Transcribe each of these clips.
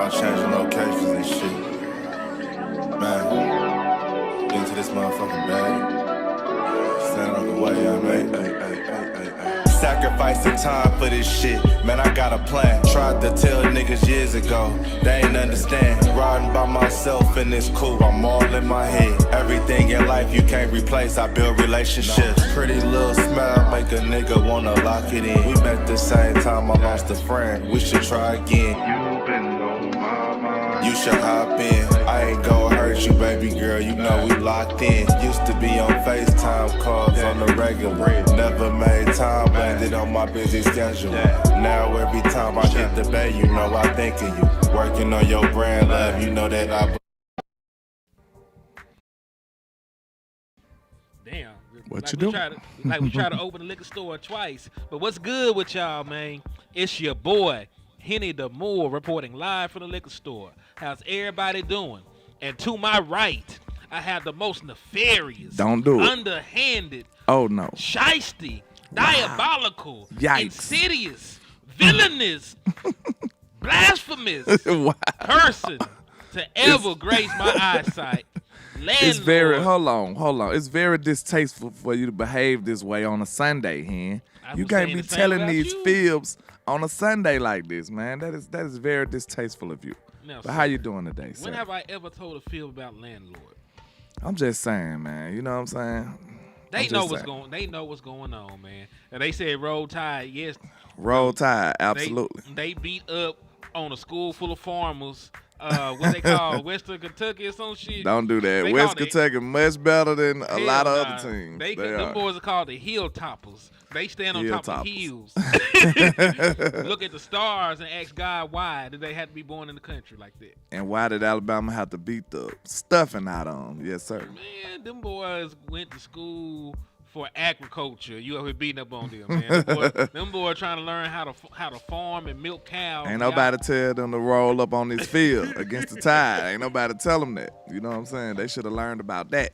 about changing locations and shit. Man, into this motherfucking bag. Stand on the way I made. Sacrificing time for this shit. Man, I got a plan. Tried to tell niggas years ago. They ain't understand. Riding by myself and it's cool. I'm all in my head. Everything in life you can't replace. I build relationships. Pretty little smile make a nigga wanna lock it in. We met the same time I lost a friend. We should try again. You been on my mind. You should hop in. I ain't gon' hurt you, baby girl. You know we locked in. Used to be on FaceTime calls on the regular. Never made time, landed on my busy schedule. Now every time I hit the bay, you know I think of you. Working on your brand, love. You know that I. Damn. What you doing? We try to open the liquor store twice. But what's good with y'all, man? It's your boy, Henny the Moore, reporting live from the liquor store. How's everybody doing? And to my right, I have the most nefarious, Don't do it. underhanded, Oh, no. shiesty, diabolical, Yikes. insidious, villainous, blasphemous Wow. person to ever grace my eyesight. It's very, Landlord. hold on. It's very distasteful for you to behave this way on a Sunday, Hen. I You was can't saying be the same telling about these you. fibs on a Sunday like this, man. That is very distasteful of you. Now, But how you doing today, sir? when have I ever told a fib about landlord? I'm just saying, man. You know what I'm saying? They I'm know just what's saying. going. They know what's going on, man. And they said roll tide. Yes, Roll Tide, they, absolutely. They beat up on a school full of farmers. What they call Western Kentucky or some shit. Don't do that. They West call it- Kentucky much better than a Hell lot of nah. other teams. They They them are. boys are called the hill toppers. They stand on top of Hill hills. Look at the stars and ask God why did they have to be born in the country like that. And why did Alabama have to beat the stuffing out of them? Yes, sir. Man, them boys went to school for agriculture. You over here beating up on them, man. Them boys trying to learn how to farm and milk cows. Ain't nobody tell them to roll up on this field against the Tide. Ain't nobody tell them that. You know what I'm saying? They should have learned about that.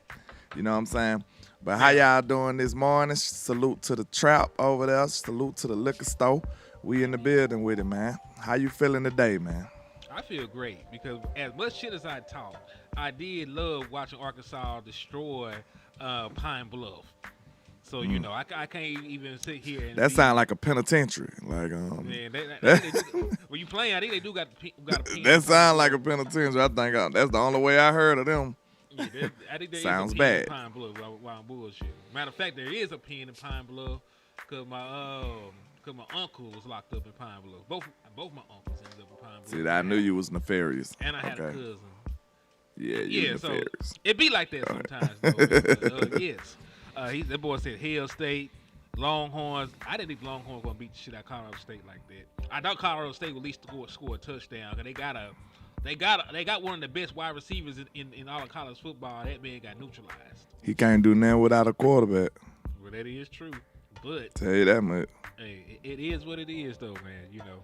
You know what I'm saying? But how y'all doing this morning? Salute to the trap over there. Salute to the liquor store. We in the building with it, man. How you feeling today, man? I feel great because as much shit as I talk, I did love watching Arkansas destroy Pine Bluff. So, you know, I can't even sit here and That sound like a penitentiary. Like Man, when you playing, I think they do got a pen. that sound like a penitentiary. I think that's the only way I heard of them. Yeah, I think there Sounds is a pen bad. in Pine Bluff while I'm bullshit. Matter of fact, there is a pen in Pine Bluff because my uncle was locked up in Pine Bluff. Both my uncles ended up in Pine Bluff. See, I knew you was nefarious. And I had a cousin. Yeah, you so nefarious. it be like that sometimes. Though. Yes. That boy said Hale State, Longhorns. I didn't think Longhorns gonna beat the shit out of Colorado State like that. I thought Colorado State would at least score a touchdown because they got one of the best wide receivers in all of college football. That man got neutralized. He can't do nothing without a quarterback. Well, that is true, but Tell you that much. hey, it is what it is, though, man. You know.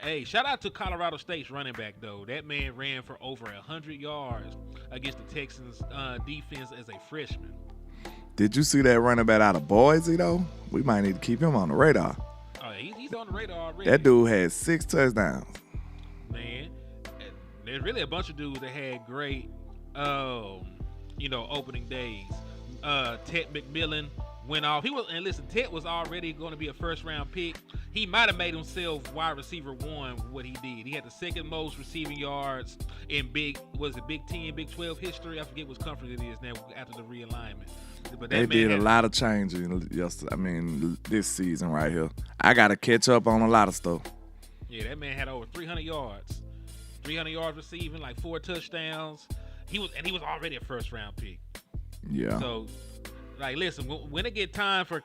Hey, shout out to Colorado State's running back though. That man ran for over 100 yards against the Texans' defense as a freshman. Did you see that running back out of Boise though? We might need to keep him on the radar. Oh, he's on the radar already. That dude had 6 touchdowns. Man, there's really a bunch of dudes that had great, opening days. Ted McMillan went off. Ted was already going to be a first-round pick. He might have made himself wide receiver one with what he did. He had the second most receiving yards in Big 10, Big 12 history. I forget what conference it is now after the realignment. But They did a lot of changes this season right here. I got to catch up on a lot of stuff. Yeah, that man had over 300 yards. 300 yards receiving, like 4 touchdowns. He was already a first-round pick. Yeah. So, listen, when it get time for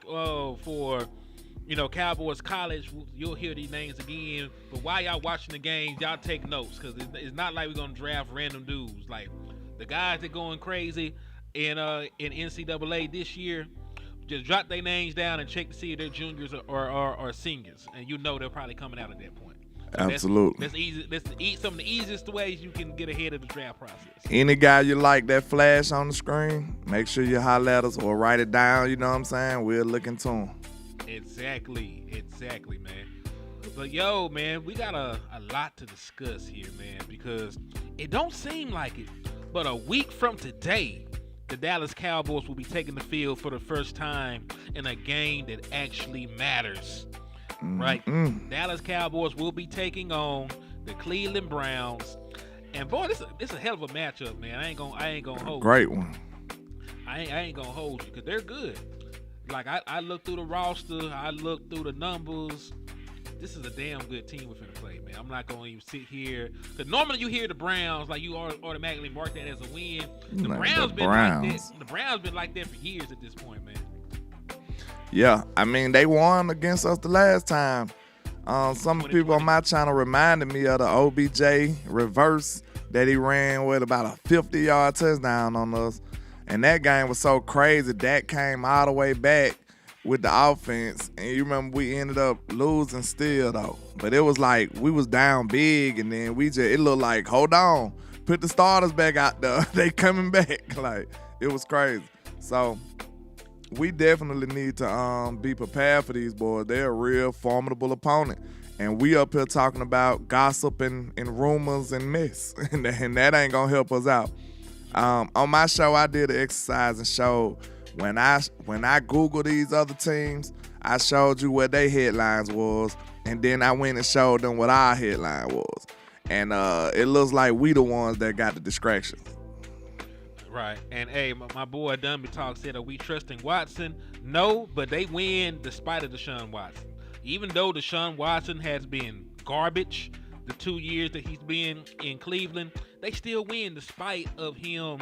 Cowboys College, you'll hear these names again. But while y'all watching the games, y'all take notes because it's not like we're gonna draft random dudes. Like the guys that going crazy in NCAA this year, just drop their names down and check to see if they're juniors or seniors, and they're probably coming out at that point. So Absolutely. That's easy. That's some of the easiest ways you can get ahead of the draft process. Any guy you like that flash on the screen, make sure you holler at us or write it down. You know what I'm saying? We'll look into him. Exactly, man. But yo, man, we got a lot to discuss here, man, because it don't seem like it, but a week from today, the Dallas Cowboys will be taking the field for the first time in a game that actually matters. Right? Dallas Cowboys will be taking on the Cleveland Browns. And boy, this a hell of a matchup, man. I ain't gonna hold Great you. one. I ain't gonna hold you because they're good. Like I looked through the roster, I looked through the numbers. This is a damn good team we're finna play, man. I'm not gonna even sit here because normally you hear the Browns like you automatically mark that as a win. The Browns been like that. The Browns been like that for years at this point, man. Yeah, I mean they won against us the last time. Some people on my channel reminded me of the OBJ reverse that he ran with about a 50-yard touchdown on us. And that game was so crazy. Dak came all the way back with the offense. And you remember we ended up losing still, though. But it was like we was down big, and then it looked like, hold on, put the starters back out there. They coming back. Like, it was crazy. So we definitely need to be prepared for these boys. They're a real formidable opponent. And we up here talking about gossip and rumors and mess. and that ain't going to help us out. On my show, I did an exercise and showed when I Googled these other teams, I showed you what their headlines was. And then I went and showed them what our headline was. And it looks like we the ones that got the distractions. Right. And hey, my boy Dumby Talk said, are we trusting Watson? No, but they win despite of Deshaun Watson. Even though Deshaun Watson has been garbage the 2 years that he's been in Cleveland, they still win despite of him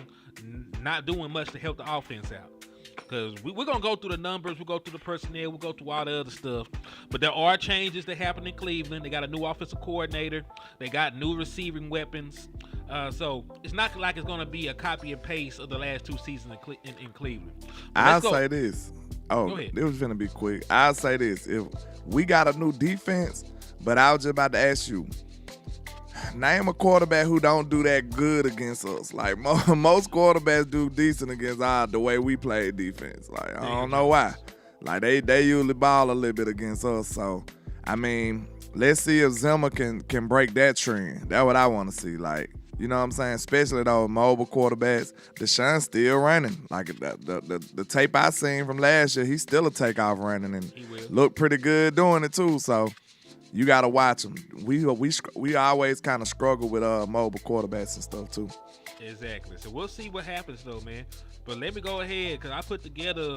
not doing much to help the offense out. Because we're going to go through the numbers, we'll go through the personnel, we'll go through all the other stuff. But there are changes that happen in Cleveland. They got a new offensive coordinator. They got new receiving weapons. So it's not like it's going to be a copy and paste of the last 2 seasons in Cleveland. I'll say this. Oh, it was going to be quick. I'll say this. If we got a new defense, but I was just about to ask you, name a quarterback who don't do that good against us. Like, most quarterbacks do decent against the way we play defense. Like, I don't know why. Like, they usually ball a little bit against us. So, I mean, let's see if Zimmer can break that trend. That's what I want to see. Like, you know what I'm saying? Especially those mobile quarterbacks. Deshaun's still running. Like, the tape I seen from last year, he's still a takeoff running and look pretty good doing it too. So, you got to watch them. We always kind of struggle with mobile quarterbacks and stuff too. Exactly. So we'll see what happens though, man. But let me go ahead because I put together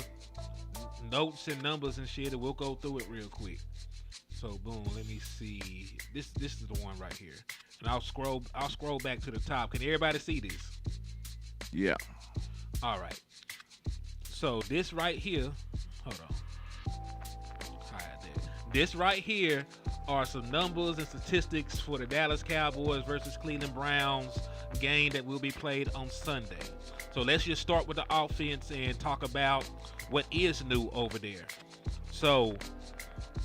notes and numbers and shit, and we'll go through it real quick. So boom, let me see. This is the one right here, and I'll scroll back to the top. Can everybody see this? Yeah. All right. So this right here. Hold on. This right here are some numbers and statistics for the Dallas Cowboys versus Cleveland Browns game that will be played on Sunday. So let's just start with the offense and talk about what is new over there. So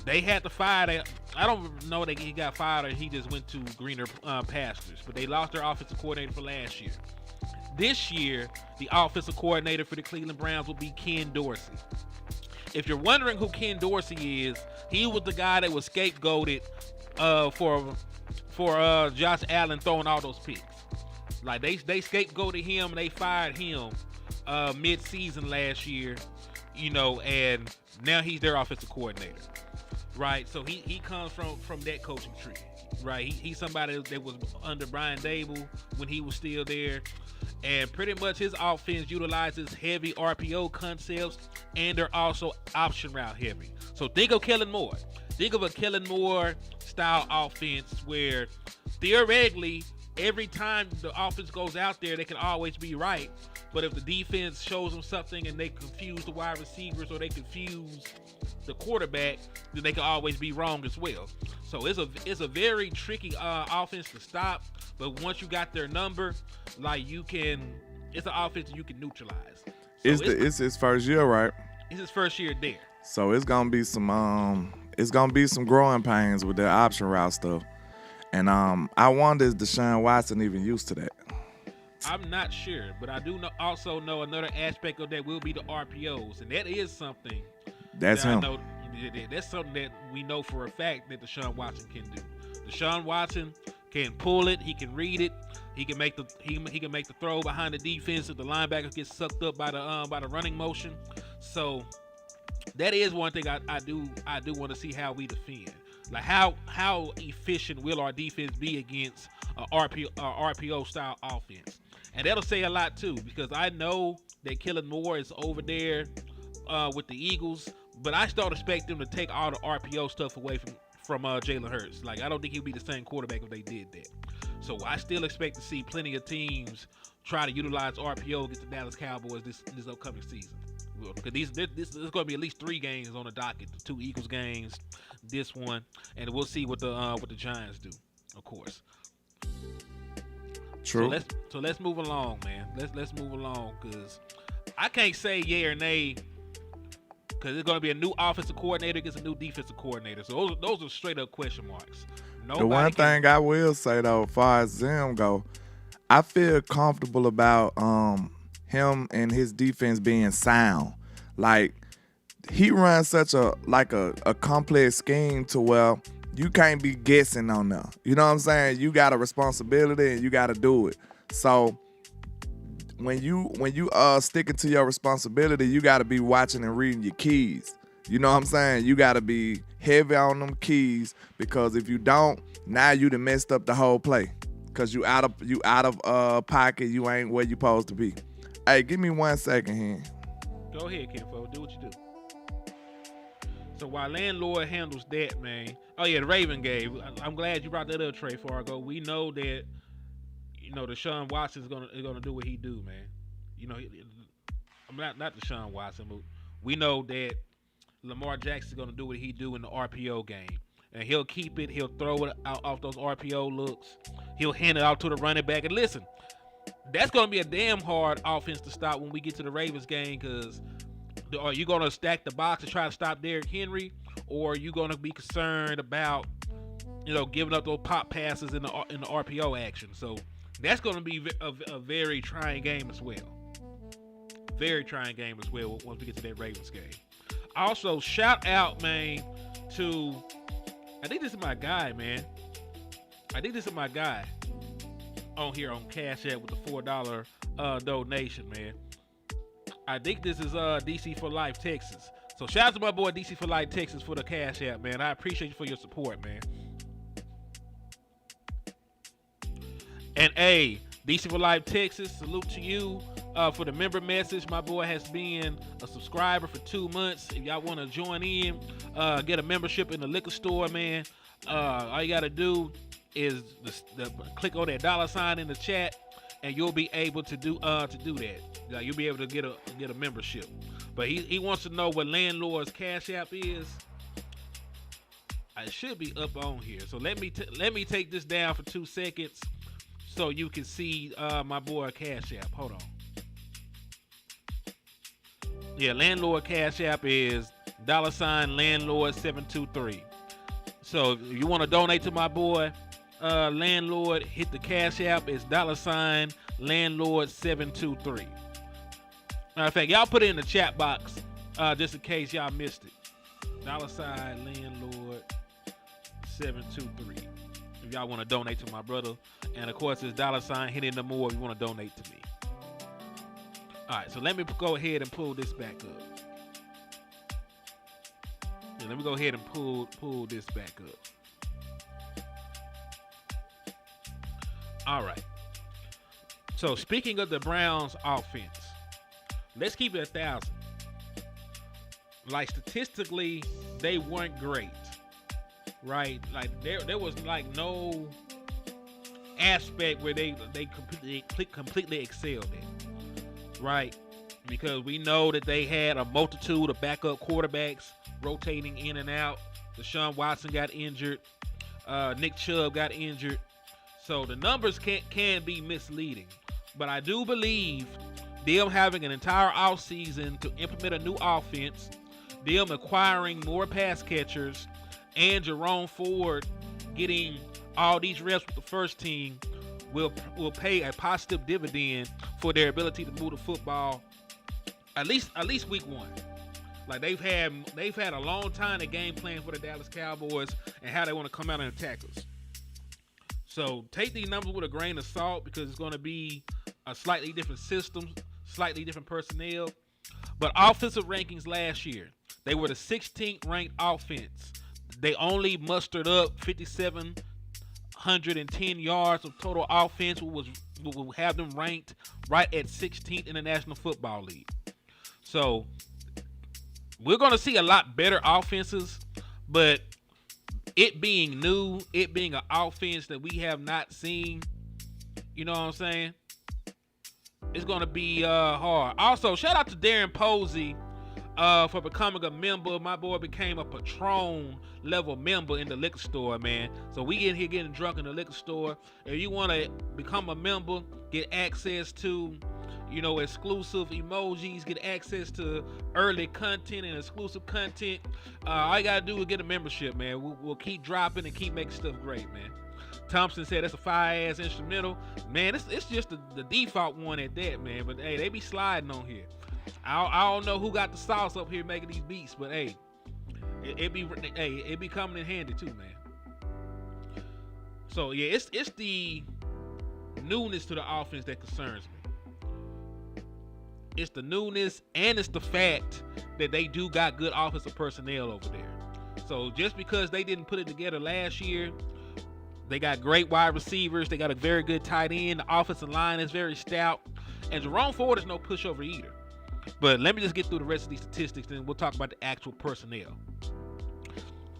they had to fire that. I don't know that he got fired or he just went to greener pastures, but they lost their offensive coordinator for last year. This year, the offensive coordinator for the Cleveland Browns will be Ken Dorsey. If you're wondering who Ken Dorsey is, he was the guy that was scapegoated for Josh Allen throwing all those picks. Like they scapegoated him and they fired him mid-season last year, you know, and now he's their offensive coordinator, right? So he comes from that coaching tree, right? He's somebody that was under Brian Dable when he was still there. And pretty much his offense utilizes heavy RPO concepts, and they're also option route heavy. So think of Kellen Moore. Think of a Kellen Moore style offense where theoretically every time the offense goes out there, they can always be right. But if the defense shows them something and they confuse the wide receivers or they confuse the quarterback, then they can always be wrong as well. So it's a very tricky offense to stop. But once you got their number, like it's an offense you can neutralize. So it's his first year, right? It's his first year there. So it's gonna be some growing pains with their option route stuff. And I wonder is Deshaun Watson even used to that? I'm not sure, but I do also know another aspect of that will be the RPOs, and that is something that's that him. I know That's something that we know for a fact that Deshaun Watson can do. Deshaun Watson can pull it. He can read it. He can make the he can make the throw behind the defense if the linebacker gets sucked up by the running motion. So that is one thing I do want to see how we defend. Like how efficient will our defense be against a RPO style offense? And that'll say a lot too, because I know that Kellen Moore is over there with the Eagles, but I still expect them to take all the RPO stuff away from Jalen Hurts. Like, I don't think he'll be the same quarterback if they did that. So I still expect to see plenty of teams try to utilize RPO against the Dallas Cowboys this upcoming season. Because this is going to be at least 3 games on the docket: the 2 Eagles games, this one, and we'll see what the Giants do, of course. True. So let's move along, man. Let's move along, because I can't say yay or nay, because it's going to be a new offensive coordinator against a new defensive coordinator. So those are straight up question marks. The one thing I will say though, as far as them go, I feel comfortable about him and his defense being sound. Like, he runs such a complex scheme to where you can't be guessing on them. You know what I'm saying? You got a responsibility and you got to do it. So when you sticking to your responsibility, you got to be watching and reading your keys. You know what I'm saying? You got to be heavy on them keys, because if you don't, now you done messed up the whole play, because you out of pocket. You ain't where you supposed to be. Hey, give me 1 second here. Go ahead, Kenfo. Do what you do. So while Landlord handles that, man. Oh yeah, the Raven game. I'm glad you brought that up, Trey Fargo. We know that, Deshaun Watson is gonna do what he do, man. I'm not Deshaun Watson, but we know that Lamar Jackson is gonna do what he do in the RPO game, and he'll keep it. He'll throw it out off those RPO looks. He'll hand it out to the running back. And listen, that's going to be a damn hard offense to stop when we get to the Ravens game, because are you going to stack the box to try to stop Derrick Henry, or are you going to be concerned about, giving up those pop passes in the RPO action? So that's going to be a very trying game as well. Very trying game as well once we get to that Ravens game. Also, shout out, man, to, I think this is my guy, man. On here on Cash App with the $4 donation, man. I think this is DC for Life Texas. So shout out to my boy DC for Life Texas for the Cash App, man. I appreciate you for your support, man. And hey, DC for Life Texas, salute to you for the member message. My boy has been a subscriber for 2 months. If y'all want to join in, get a membership in the liquor store, man, all you got to do is click on that $sign in the chat, and you'll be able to do that. You'll be able to get a membership. But he wants to know what Landlord's Cash App is. I should be up on here. So let me take this down for 2 seconds so you can see my boy Cash App. Hold on. Yeah, Landlord Cash App is $Landlord723. So if you want to donate to my boy Landlord, hit the Cash App. It's $Landlord723. Matter of fact, y'all put it in the chat box just in case y'all missed it. $Landlord723. If y'all want to donate to my brother. And of course, it's $, hit in the more if you want to donate to me. Alright, so let me go ahead and pull this back up. Yeah, let me go ahead and pull this back up. Alright. So speaking of the Browns offense, let's keep it 1,000. Like, statistically, they weren't great. Right? Like, there was like no aspect where they completely excelled in. Right? Because we know that they had a multitude of backup quarterbacks rotating in and out. Deshaun Watson got injured. Nick Chubb got injured. So the numbers can be misleading. But I do believe them having an entire offseason to implement a new offense, them acquiring more pass catchers, and Jerome Ford getting all these reps with the first team will pay a positive dividend for their ability to move the football at least week 1. Like they've had a long time to game plan for the Dallas Cowboys and how they want to come out and attack us. So take these numbers with a grain of salt because it's going to be a slightly different system, slightly different personnel. But offensive rankings last year, they were the 16th ranked offense. They only mustered up 5,710 yards of total offense, which will have them ranked right at 16th in the National Football League. So we're going to see a lot better offenses, but it being new, it being an offense that we have not seen, you know what I'm saying? It's going to be hard. Also, shout out to Darren Posey for becoming a member. My boy became a Patron level member in the liquor store, man. So we in here getting drunk in the liquor store. If you want to become a member, get access to, you know, exclusive emojis, get access to early content and exclusive content. All you gotta do is get a membership, man. We'll keep dropping and keep making stuff great, man. Thompson said that's a fire-ass instrumental. Man, it's just the default one at that, man. But hey, they be sliding on here. I don't know who got the sauce up here making these beats, but hey, it be coming in handy too, man. So yeah, it's the newness to the offense that concerns me. It's the newness and it's the fact that they do got good offensive personnel over there. So just because they didn't put it together last year, they got great wide receivers. They got a very good tight end. The offensive line is very stout. And Jerome Ford is no pushover either. But let me just get through the rest of these statistics, and we'll talk about the actual personnel.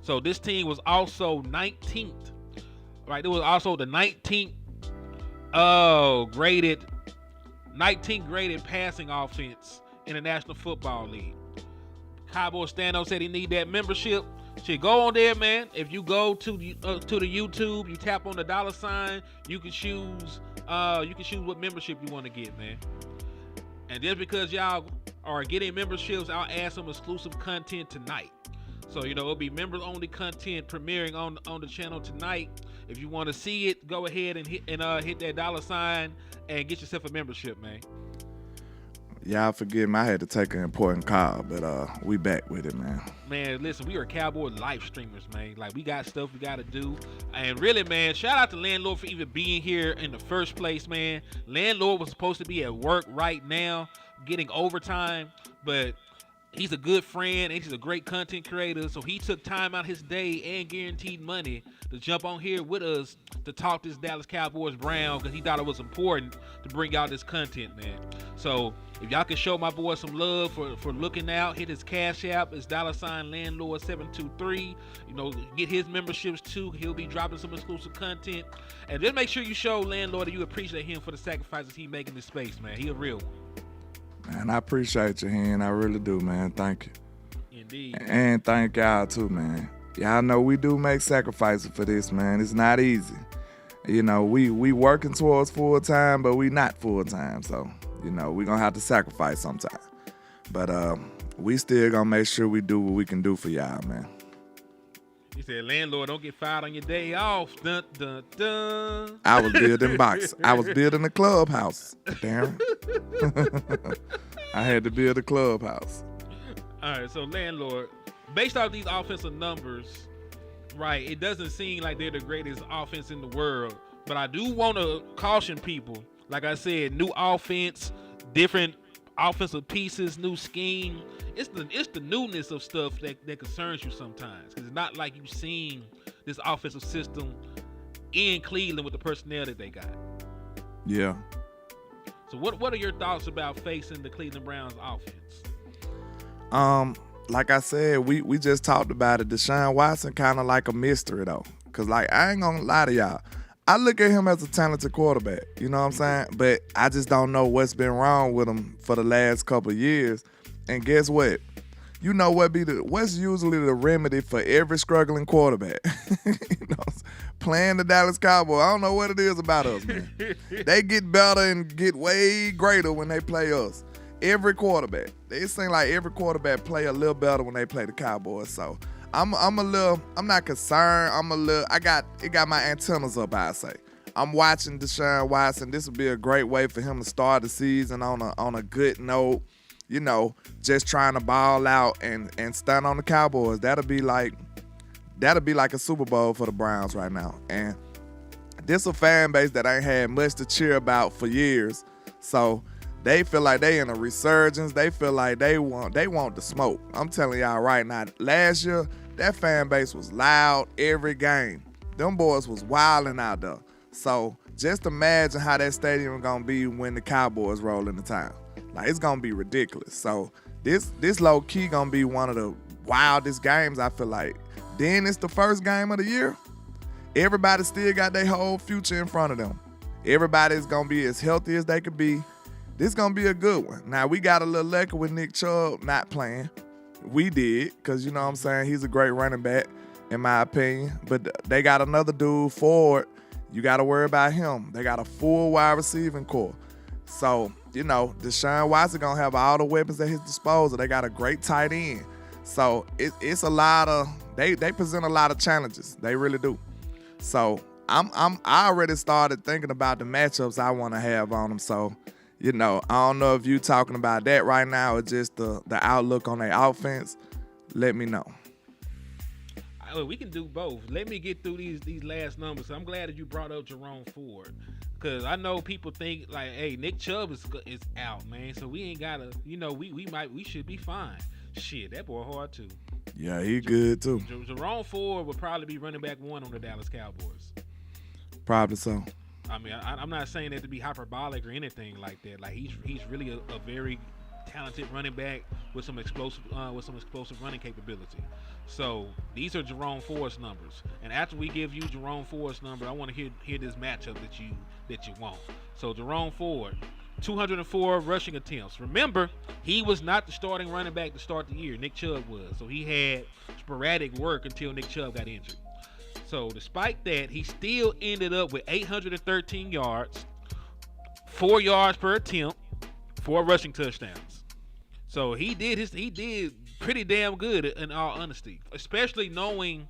So this team was also 19th. Right, it was also the 19th graded passing offense in the National Football League. Cowboys Stano said he need that membership. Should go on there, man. If you go to the YouTube, you tap on the $sign, you can choose what membership you want to get, man. And just because y'all are getting memberships, I'll add some exclusive content tonight. So, you know, it'll be members only content premiering on the channel tonight. If you want to see it, go ahead and hit that $sign and get yourself a membership, man. Y'all forgive me, I had to take an important call, but we back with it, man. Man, listen, we are Cowboy live streamers, man. Like, we got stuff we got to do. And really, man, shout out to Landlord for even being here in the first place, man. Landlord was supposed to be at work right now, getting overtime, but he's a good friend and he's a great content creator, so he took time out his day and guaranteed money to jump on here with us to talk this Dallas Cowboys-Browns because he thought it was important to bring y'all this content, man. So if y'all can show my boy some love for looking out, hit his Cash App. It's $Landlord723. You know, get his memberships too. He'll be dropping some exclusive content. And just make sure you show Landlord that you appreciate him for the sacrifices he making in this space, man. He a real one. Man, I appreciate you, Hen. I really do, man. Thank you. Indeed. And thank y'all too, man. Y'all know we do make sacrifices for this, man. It's not easy. You know, we working towards full time, but we not full time. So, you know, we gonna have to sacrifice sometime. But we still gonna make sure we do what we can do for y'all, man. He said, Landlord, don't get fired on your day off. Dun, dun, dun. I was building a clubhouse, Darren. I had to build a clubhouse. All right, so Landlord, based off these offensive numbers, right, it doesn't seem like they're the greatest offense in the world. But I do want to caution people. Like I said, new offense, different offensive pieces, new scheme. It's the newness of stuff that concerns you sometimes. Because it's not like you've seen this offensive system in Cleveland with the personnel that they got. Yeah. So what are your thoughts about facing the Cleveland Browns offense? Like I said, we just talked about it. Deshaun Watson kind of like a mystery though. Cause like I ain't gonna lie to y'all. I look at him as a talented quarterback, you know what I'm saying? But I just don't know what's been wrong with him for the last couple of years. And guess what? You know what's usually the remedy for every struggling quarterback? You know, playing the Dallas Cowboys. I don't know what it is about us, man. They get better and get way greater when they play us. Every quarterback. It seems like every quarterback play a little better when they play the Cowboys. So I'm not concerned. It got my antennas up, I say. I'm watching Deshaun Watson. This would be a great way for him to start the season on a good note. just trying to ball out and stun on the Cowboys. That'll be like a Super Bowl for the Browns right now. And this a fan base that ain't had much to cheer about for years. So they feel like they in a resurgence. They feel like they want the smoke. I'm telling y'all right now, last year, that fan base was loud every game. Them boys was wilding out there. So just imagine how that stadium gonna be when the Cowboys roll into town. Like, it's gonna be ridiculous. So this low key gonna be one of the wildest games, I feel like. Then it's the first game of the year. Everybody still got their whole future in front of them. Everybody's gonna be as healthy as they could be. This gonna be a good one. Now, we got a little lucky with Nick Chubb not playing. We did, because you know what I'm saying, he's a great running back, in my opinion. But they got another dude forward. You got to worry about him. They got a full wide receiving core. So, Deshaun Watson going to have all the weapons at his disposal. They got a great tight end. So, it's a lot of – they present a lot of challenges. They really do. So, I already started thinking about the matchups I want to have on them. So, I don't know if you talking about that right now or just the outlook on their offense. Let me know. We can do both. Let me get through these last numbers. I'm glad that you brought up Jerome Ford, because I know people think like, hey, Nick Chubb is out, man. So we ain't gotta, we should be fine. Shit, that boy hard too. Yeah, he good too. Jerome Ford would probably be running back 1 on the Dallas Cowboys. Probably so. I mean, I'm not saying that to be hyperbolic or anything like that. Like, he's really a very talented running back with some explosive running capability. So these are Jerome Ford's numbers, and after we give you Jerome Ford's number, I want to hear this matchup that you want. So Jerome Ford, 204 rushing attempts. Remember, he was not the starting running back to start the year. Nick Chubb was, so he had sporadic work until Nick Chubb got injured. So despite that, he still ended up with 813 yards, 4 yards per attempt, 4 rushing touchdowns. So he did pretty damn good, in all honesty, especially knowing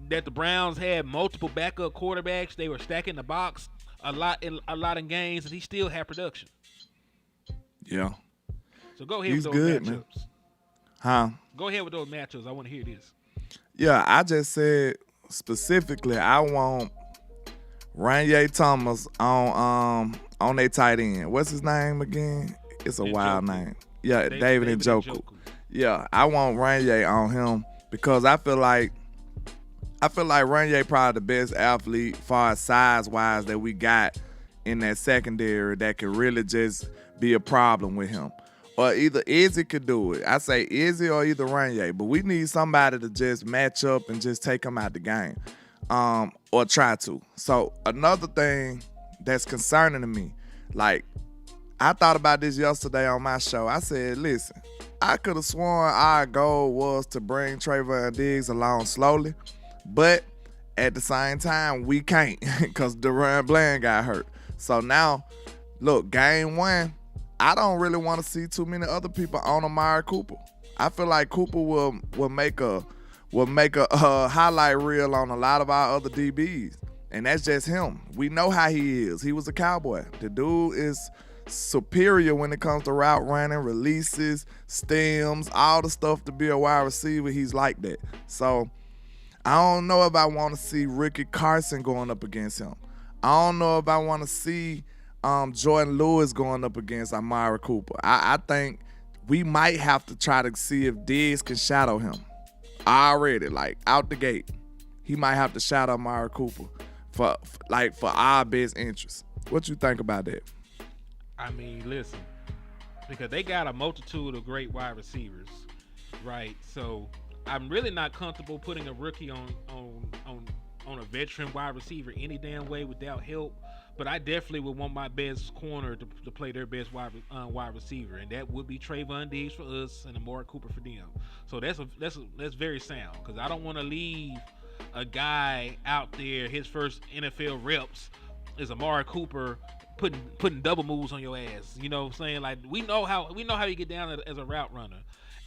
that the Browns had multiple backup quarterbacks. They were stacking the box a lot in games, and he still had production. Yeah. So go ahead He's with those good, matchups. Man. Huh? Go ahead with those matchups. I want to hear this. Yeah, I just said specifically I want Ranye Thomas on their tight end. What's his name again? It's a wild name. Yeah, David Njoku. Yeah, I want Ranye on him because I feel like Ranye probably the best athlete far as size-wise that we got in that secondary that could really just be a problem with him. Or either Izzy could do it. I say Izzy or either Ranye. But we need somebody to just match up and just take him out the game. Or try to. So another thing that's concerning to me, like, I thought about this yesterday on my show. I said, listen, I could have sworn our goal was to bring Trayvon Diggs along slowly, but at the same time, we can't because Deron Bland got hurt. So now, look, game 1, I don't really want to see too many other people on Amari Cooper. I feel like Cooper will make a highlight reel on a lot of our other DBs, and that's just him. We know how he is. He was a Cowboy. The dude is superior when it comes to route running, releases, stems, all the stuff to be a wide receiver. He's like that. So I don't know if I want to see Ricky Carson going up against him. I don't know if I want to see Jordan Lewis going up against Amari Cooper. I think we might have to try to see if Diggs can shadow him already, like out the gate. He might have to shadow Amari Cooper for our best interest. What you think about that? I mean, listen, because they got a multitude of great wide receivers, right? So I'm really not comfortable putting a rookie on a veteran wide receiver any damn way without help. But I definitely would want my best corner to play their best wide receiver, and that would be Trayvon Diggs for us and Amari Cooper for them. So that's very sound, because I don't want to leave a guy out there. His first NFL reps is Amari Cooper putting double moves on your ass. You know what I'm saying? Like, we know how you get down as a route runner.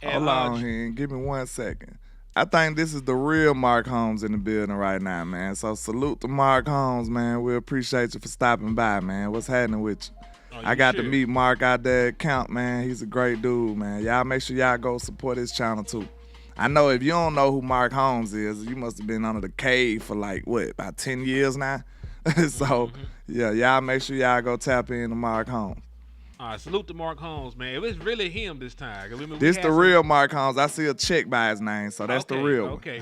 And, hold on, Hen. Give me 1 second. I think this is the real Mark Holmes in the building right now, man. So salute to Mark Holmes, man. We appreciate you for stopping by, man. What's happening with you? Oh, I got to sure? meet Mark out there at camp, man. He's a great dude, man. Y'all make sure y'all go support his channel too. I know if you don't know who Mark Holmes is, you must have been under the cave for like about 10 years now. So yeah, y'all make sure y'all go tap into Mark Holmes. All right, salute to Mark Holmes, man. It was really him this time. This the real Mark Holmes. I see a check by his name, so that's the real one. Okay.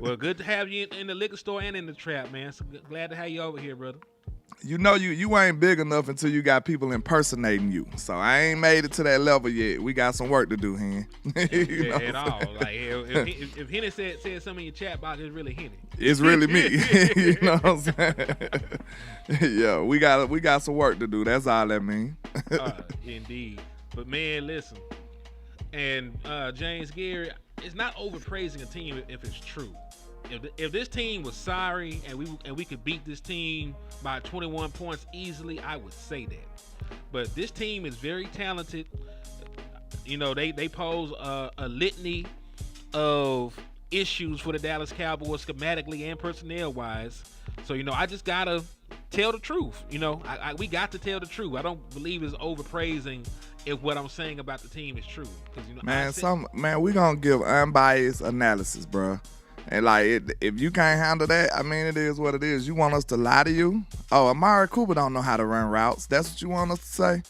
Well, good to have you in the liquor store and in the trap, man. So glad to have you over here, brother. You know you ain't big enough until you got people impersonating you. So I ain't made it to that level yet. We got some work to do, Hen. Yeah, at all. Like if Henny said something in your chat box, it's really Henny. It's really me. You know what I'm saying? Yeah, we got some work to do. That's all that means. Indeed. But man, listen. And James Gary, it's not overpraising a team if it's true. If this team was sorry and we could beat this team by 21 points easily, I would say that. But this team is very talented. You know, they pose a litany of issues for the Dallas Cowboys schematically and personnel wise. So, you know, I just gotta tell the truth. You know, we got to tell the truth. I don't believe it's overpraising if what I'm saying about the team is true. Because, you know, man, we gonna give unbiased analysis, bro. And like, if you can't handle that, I mean, it is what it is. You want us to lie to you? Oh, Amari Cooper don't know how to run routes. That's what you want us to say?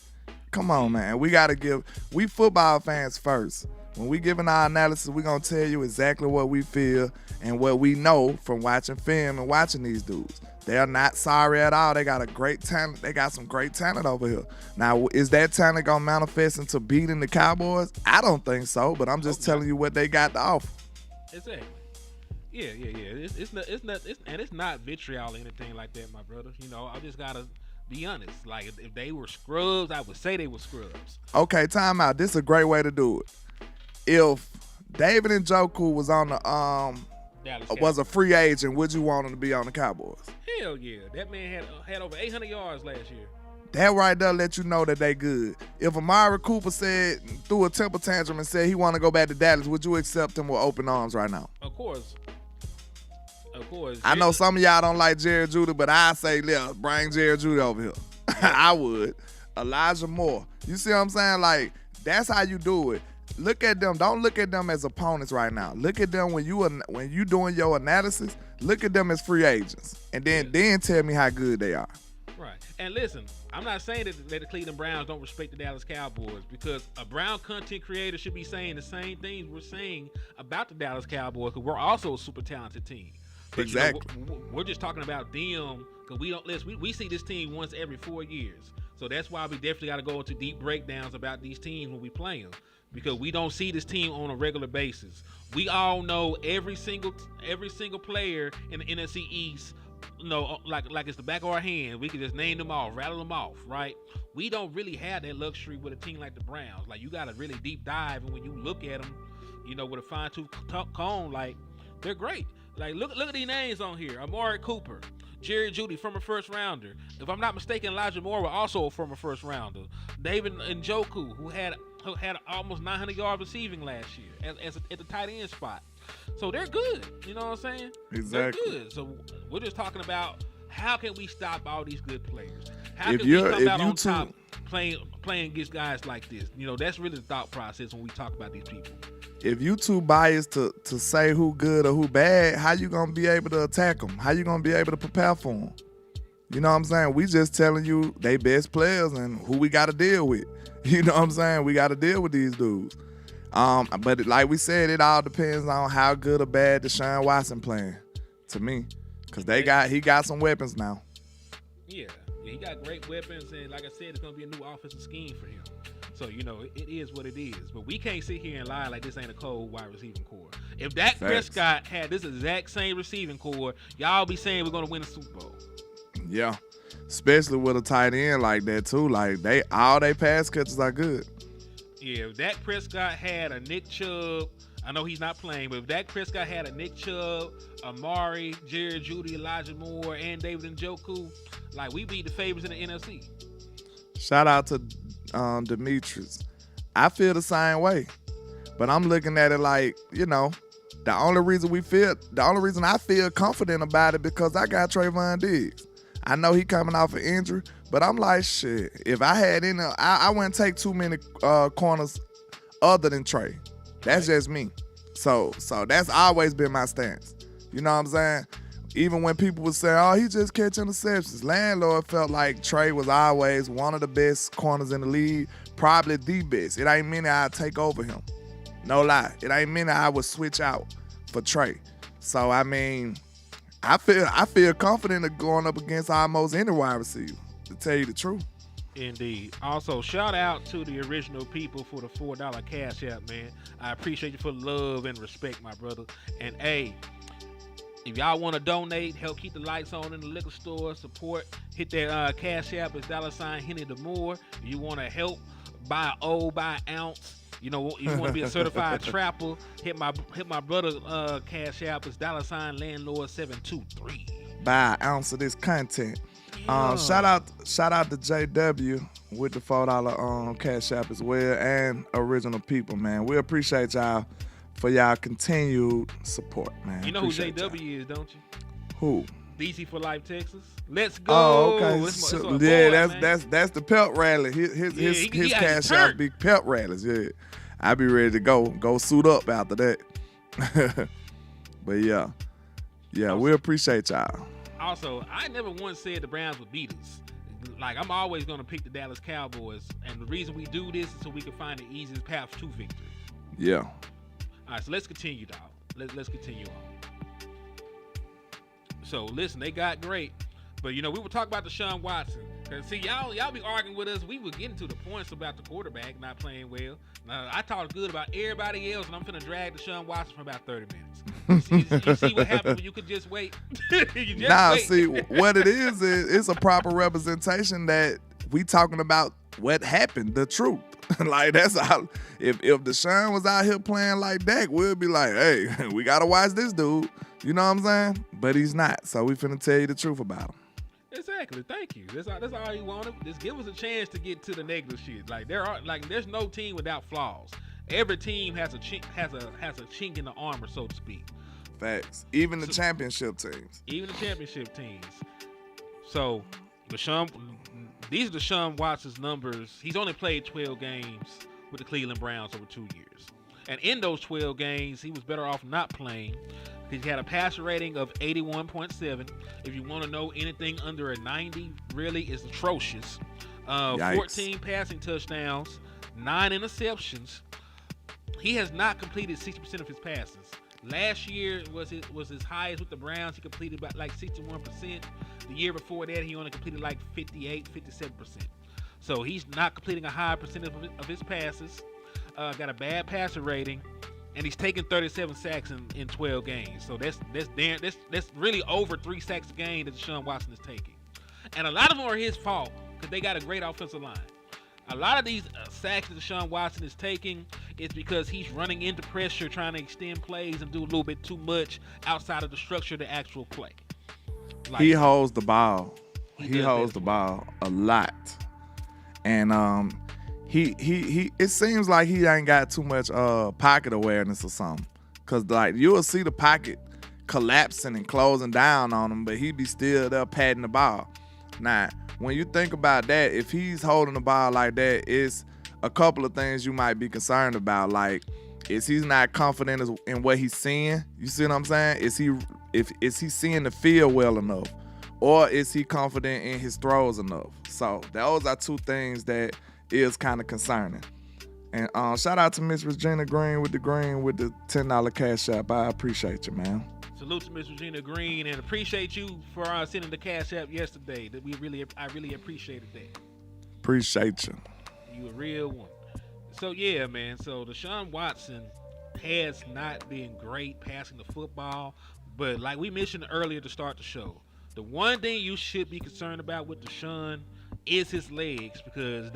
Come on, man. We football fans first. When we giving our analysis, we gonna tell you exactly what we feel and what we know from watching film and watching these dudes. They are not sorry at all. They got a great talent. They got some great talent over here. Now, is that talent gonna manifest into beating the Cowboys? I don't think so, but I'm just telling you what they got to offer. Exactly. Yeah. It's not vitriol or anything like that, my brother. You know, I just gotta be honest. Like, if they were scrubs, I would say they were scrubs. Okay, time out. This is a great way to do it. If David Njoku was on the was a free agent, would you want him to be on the Cowboys? Hell yeah. That man had over 800 yards last year. That right there let you know that they good. If Amari Cooper threw a temper tantrum and said he want to go back to Dallas, would you accept him with open arms right now? Of course. I know some of y'all don't like Jerry Jeudy, but I say, yeah, bring Jerry Jeudy over here. I would. Elijah Moore. You see what I'm saying? Like, that's how you do it. Look at them. Don't look at them as opponents right now. Look at them when you doing your analysis. Look at them as free agents, and then tell me how good they are. Right. And listen, I'm not saying that the Cleveland Browns don't respect the Dallas Cowboys, because a Brown content creator should be saying the same things we're saying about the Dallas Cowboys, because we're also a super talented team. But, exactly. You know, we're just talking about them because we see this team once every 4 years. So that's why we definitely got to go into deep breakdowns about these teams when we play them, because we don't see this team on a regular basis. We all know every single player in the NFC East, you know, like it's the back of our hand. We can just name them off, rattle them off, right? We don't really have that luxury with a team like the Browns. Like, you got to really deep dive, and when you look at them, you know, with a fine-tooth comb, like, they're great. Like, look at these names on here. Amari Cooper, Jerry Jeudy, former first rounder. If I'm not mistaken, Elijah Moore was also a former first rounder. David Njoku, who had almost 900 yards receiving last year at the tight end spot. So they're good. You know what I'm saying? Exactly. They're good. So we're just talking about how can we stop all these good players? How can we come out on top playing against guys like this? You know, that's really the thought process when we talk about these people. If you too biased to say who good or who bad, how you gonna be able to attack them? How you gonna be able to prepare for them? You know what I'm saying? We just telling you they best players and who we got to deal with. You know what I'm saying? We got to deal with these dudes. But like we said, it all depends on how good or bad Deshaun Watson playing, to me, because he got some weapons now. Yeah, he got great weapons, and like I said, it's gonna be a new offensive scheme for him. So, you know, it is what it is. But we can't sit here and lie like this ain't a cold wide receiving core. If Dak Prescott had this exact same receiving core, y'all be saying we're going to win a Super Bowl. Yeah, especially with a tight end like that, too. Like, all they pass catches are good. Yeah, if Dak Prescott had a Nick Chubb, I know he's not playing, but if Dak Prescott had a Nick Chubb, Amari, Jerry Jeudy, Elijah Moore, and David Njoku, like, we beat the favorites in the NFC. Shout out to Demetrius. I feel the same way, but I'm looking at it like, you know, the only reason I feel confident about it because I got Trayvon Diggs. I know he coming off an injury, But I'm like, shit, if I had any, I wouldn't take too many corners other than Trey. That's just me. So that's always been my stance. You know what I'm saying? Even when people would say, oh, he just catch interceptions. Landlord felt like Trey was always one of the best corners in the league, probably the best. It ain't meaning I'd take over him. No lie. It ain't meaning I would switch out for Trey. So, I mean, I feel confident of going up against almost any wide receiver, to tell you the truth. Indeed. Also, shout out to the original people for the $4 cash app, man. I appreciate you for the love and respect, my brother. And, hey, if y'all want to donate, help keep the lights on in the liquor store, support, hit that cash app. It's $Henny the Moore. If you want to help buy an ounce, you know, you want to be a certified trapper, hit my brother cash app. It's $Landlord723. Buy an ounce of this content. Shout out to JW with the $4 cash app as well, and original people, man. We appreciate y'all for y'all continued support, man. You know appreciate who JW is, don't you? Who? DC for Life, Texas. Let's go. Oh, okay. It's my So, boy, that's the pelt rally. His cash out be pelt rallies. Yeah, I be ready to go suit up after that. But yeah, we appreciate y'all. Also, I never once said the Browns would beat us. Like, I'm always going to pick the Dallas Cowboys, and the reason we do this is so we can find the easiest path to victory. Yeah. All right, so let's continue, dog. Let's continue on. So, listen, they got great. But, you know, we were talking about Deshaun Watson. Cause see, y'all be arguing with us. We were getting to the points about the quarterback not playing well. Now, I talked good about everybody else, and I'm finna drag Deshaun Watson for about 30 minutes. You see what happens when you could just wait? Wait. See, what it is it's a proper representation that we talking about what happened, the truth. Like, that's how, if Deshaun was out here playing like that, we'll be like, hey, we got to watch this dude. You know what I'm saying? But he's not. So we finna tell you the truth about him. Exactly. Thank you. That's all you wanted. Just give us a chance to get to the negative shit. Like, there's no team without flaws. Every team has a chink in the armor, so to speak. Facts. Even the championship teams. So, these are Deshaun Watson's numbers. He's only played 12 games with the Cleveland Browns over 2 years. And in those 12 games, he was better off not playing. He had a passer rating of 81.7. If you want to know anything under a 90, really is atrocious. 14 passing touchdowns, 9 interceptions. He has not completed 60% of his passes. Last year was his highest with the Browns. He completed about like 61%. The year before that, he only completed like 57%. So he's not completing a high percentage of his passes. Got a bad passer rating. And he's taken 37 sacks in 12 games. So that's really over 3 sacks a game that Deshaun Watson is taking. And a lot of them are his fault because they got a great offensive line. A lot of these sacks that Deshaun Watson is taking is because he's running into pressure, trying to extend plays and do a little bit too much outside of the structure of the actual play. Like, he holds the ball. He holds the ball a lot. And He it seems like he ain't got too much pocket awareness or something. Cause like you'll see the pocket collapsing and closing down on him, but he be still there patting the ball. Now, when you think about that, if he's holding the ball like that, it's a couple of things you might be concerned about. Like, is he not confident in what he's seeing? You see what I'm saying? Is he seeing the field well enough? Or is he confident in his throws enough? So those are two things that is kind of concerning. And shout out to Miss Regina Green with the $10 cash app. I appreciate you, man. Salute to Miss Regina Green, and appreciate you for sending the cash app yesterday. I really appreciated that. Appreciate you. You a real one. So yeah, man. So Deshaun Watson has not been great passing the football, but like we mentioned earlier to start the show, the one thing you should be concerned about with Deshaun is his legs, because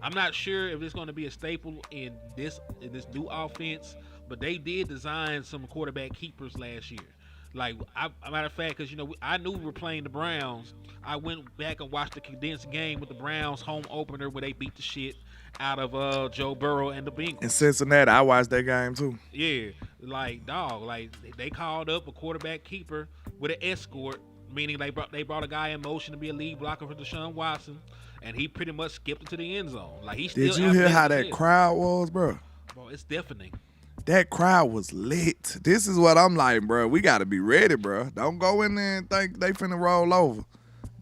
I'm not sure if it's going to be a staple in this new offense, but they did design some quarterback keepers last year. Like, a matter of fact, because I knew we were playing the Browns. I went back and watched the condensed game with the Browns home opener where they beat the shit out of Joe Burrow and the Bengals. In Cincinnati, I watched that game too. Yeah, like, dog, like they called up a quarterback keeper with an escort. meaning they brought a guy in motion to be a lead blocker for Deshaun Watson, and he pretty much skipped into the end zone. Like he still. Did you hear how that athletic as hell. crowd was, bro? Bro, it's deafening. That crowd was lit. This is what I'm like, bro. We got to be ready, bro. Don't go in there and think they finna roll over.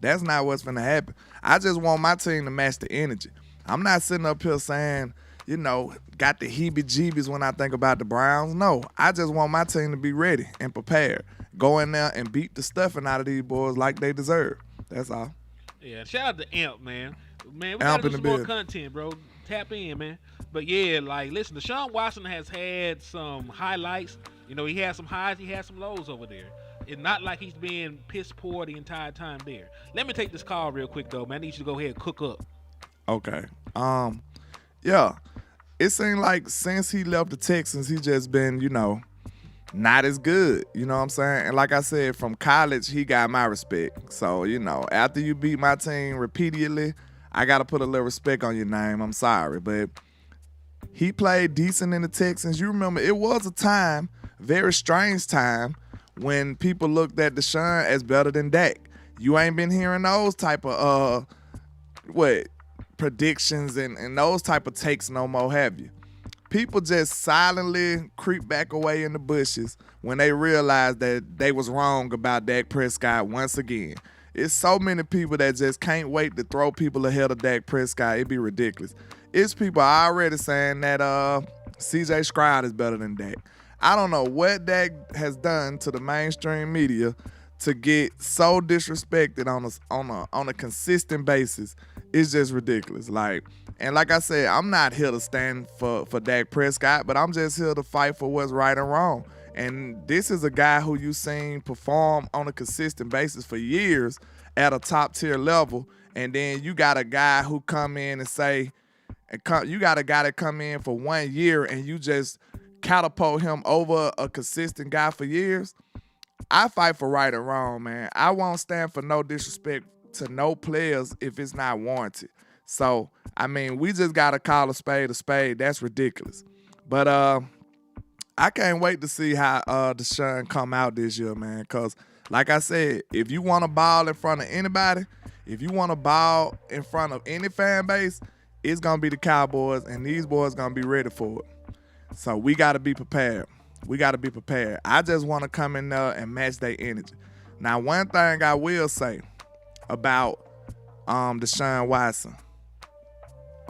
That's not what's finna happen. I just want my team to match the energy. I'm not sitting up here saying, got the heebie-jeebies when I think about the Browns. No, I just want my team to be ready and prepared. Go in there and beat the stuffing out of these boys like they deserve. That's all. Yeah, shout out to Amp, man. Man, we Amp gotta in do some the more building. content, bro. Tap in, man. But yeah, like, listen, Deshaun Watson has had some highlights. He had some highs, he had some lows over there. It's not like he's being piss poor the entire time there. Let me take this call real quick, though, man. I need you to go ahead and cook up. Okay. Yeah. It seemed like since he left the Texans, he just been, not as good. You know what I'm saying? And like I said, from college, he got my respect. So, after you beat my team repeatedly, I got to put a little respect on your name. I'm sorry. But he played decent in the Texans. You remember, it was a time, very strange time, when people looked at Deshaun as better than Dak. You ain't been hearing those type of, predictions and those type of takes no more, have you? People just silently creep back away in the bushes when they realize that they was wrong about Dak Prescott once again. It's so many people that just can't wait to throw people ahead of Dak Prescott. It'd be ridiculous. It's people already saying that C.J. Stroud is better than Dak. I don't know what Dak has done to the mainstream media to get so disrespected on a consistent basis. It's just ridiculous. Like I said, I'm not here to stand for Dak Prescott, but I'm just here to fight for what's right and wrong. And this is a guy who you've seen perform on a consistent basis for years at a top tier level. And then you got a guy who come in and say, you got a guy that come in for 1 year and you just catapult him over a consistent guy for years. I fight for right and wrong, man. I won't stand for no disrespect to no players if it's not warranted. So, we just got to call a spade a spade. That's ridiculous. But I can't wait to see how Deshaun come out this year, man, because like I said, if you want to ball in front of anybody, if you want to ball in front of any fan base, it's going to be the Cowboys, and these boys going to be ready for it. So we got to be prepared. I just want to come in there and match their energy. Now, one thing I will say about Deshaun Watson,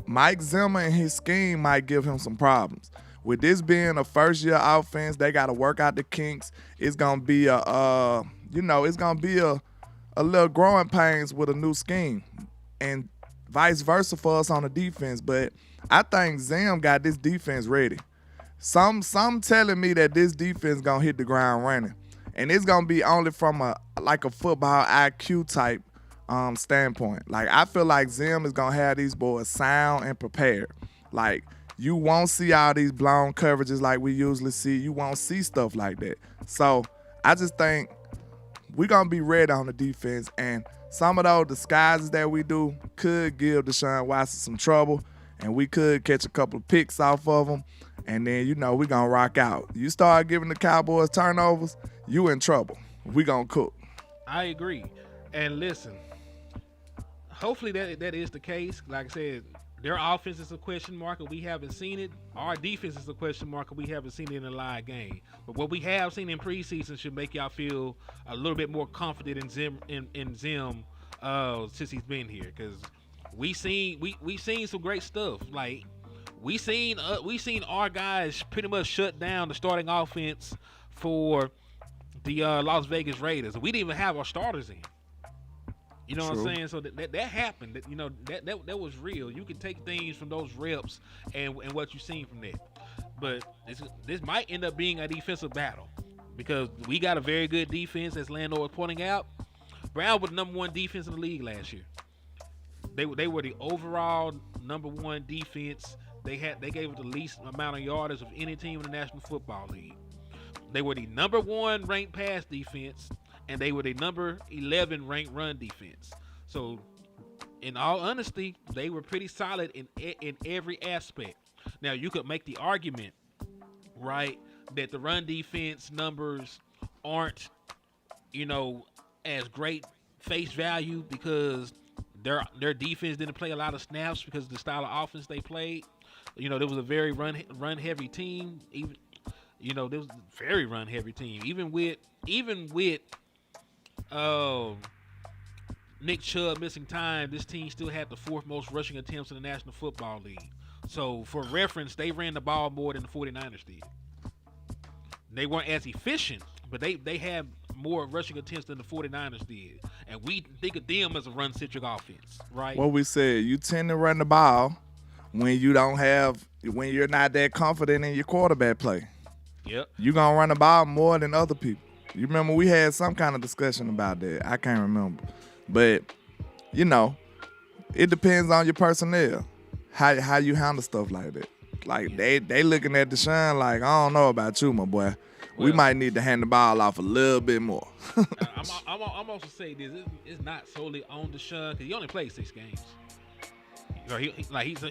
Mike Zimmer and his scheme might give him some problems. With this being a first-year offense, they got to work out the kinks. It's going to be a little growing pains with a new scheme, and vice versa for us on the defense. But I think Zim got this defense ready. Some telling me that this defense gonna hit the ground running, and it's gonna be only from a football IQ type standpoint. Like, I feel like Zim is gonna have these boys sound and prepared. Like, you won't see all these blown coverages like we usually see. You won't see stuff like that. So I just think we're gonna be ready on the defense, and some of those disguises that we do could give Deshaun Watson some trouble, and we could catch a couple of picks off of him. And then, we're going to rock out. You start giving the Cowboys turnovers, you in trouble. We going to cook. I agree. And listen, hopefully that is the case. Like I said, their offense is a question mark, and we haven't seen it. Our defense is a question mark, and we haven't seen it in a live game. But what we have seen in preseason should make y'all feel a little bit more confident in Zim since he's been here. Because we seen some great stuff. Like, we seen our guys pretty much shut down the starting offense for the Las Vegas Raiders. We didn't even have our starters in. You know True. what I'm saying? So that happened. That was real. You can take things from those reps and what you've seen from that. But this might end up being a defensive battle because we got a very good defense, as Lando was pointing out. Brown was the number one defense in the league last year. They were the overall number one defense. They gave it the least amount of yardage of any team in the National Football League. They were the number one ranked pass defense, and they were the number 11 ranked run defense. So, in all honesty, they were pretty solid in every aspect. Now, you could make the argument, right, that the run defense numbers aren't, as great face value because their defense didn't play a lot of snaps because of the style of offense they played. There was a very run heavy team. Even there was a very run heavy team. Even with Nick Chubb missing time, this team still had the 4th most rushing attempts in the National Football League. So for reference, they ran the ball more than the 49ers did. They weren't as efficient, but they had more rushing attempts than the 49ers did. And we think of them as a run-centric offense, right? What we said, you tend to run the ball when you're not that confident in your quarterback play. Yep. You're going to run the ball more than other people. You remember we had some kind of discussion about that. I can't remember. But, it depends on your personnel, how you handle stuff like that. Like, they looking at Deshaun like, I don't know about you, my boy. We might need to hand the ball off a little bit more. I'm also saying this. It's not solely on Deshaun because he only played 6 games.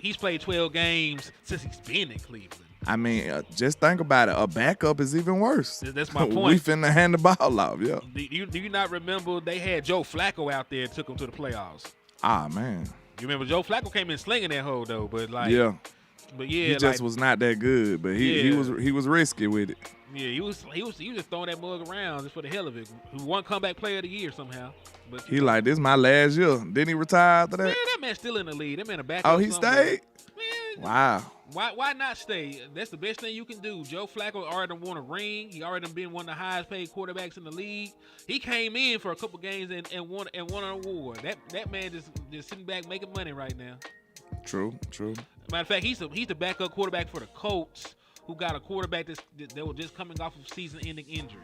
He's played 12 games since he's been in Cleveland. I mean, just think about it. A backup is even worse. That's my point. We finna hand the ball off, yeah. Do you not remember they had Joe Flacco out there and took him to the playoffs? Ah, man. You remember Joe Flacco came in slinging that hole though, but yeah. But yeah, he just was not that good, but he was risky with it. Yeah, he was just throwing that mug around just for the hell of it. He won comeback player of the year somehow. But he like, this is my last year. Didn't he retire after that? Man, that man's still in the league. That man a backup. Oh, he stayed? Man, wow. Why not stay? That's the best thing you can do. Joe Flacco already won a ring. He already been one of the highest paid quarterbacks in the league. He came in for a couple games and won an award. That man just sitting back making money right now. True. Matter of fact, he's the backup quarterback for the Colts, who got a quarterback that was just coming off of season-ending injury.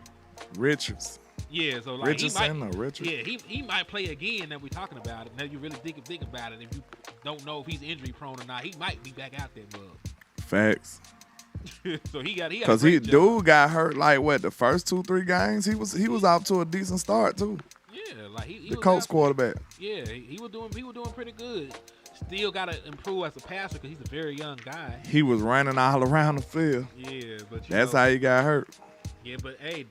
Richards. Yeah, so like Richards. Yeah, he might play again. That we're talking about it. Now you really think about it. If you don't know if he's injury prone or not, he might be back out there, bub. Facts. So he got because dude got hurt like what the first 2-3 games. He was off to a decent start too. Yeah, like he the Colts quarterback. Yeah, he was doing pretty good. Still got to improve as a passer because he's a very young guy. He was running all around the field. Yeah, but that's how he got hurt. Yeah, but hey,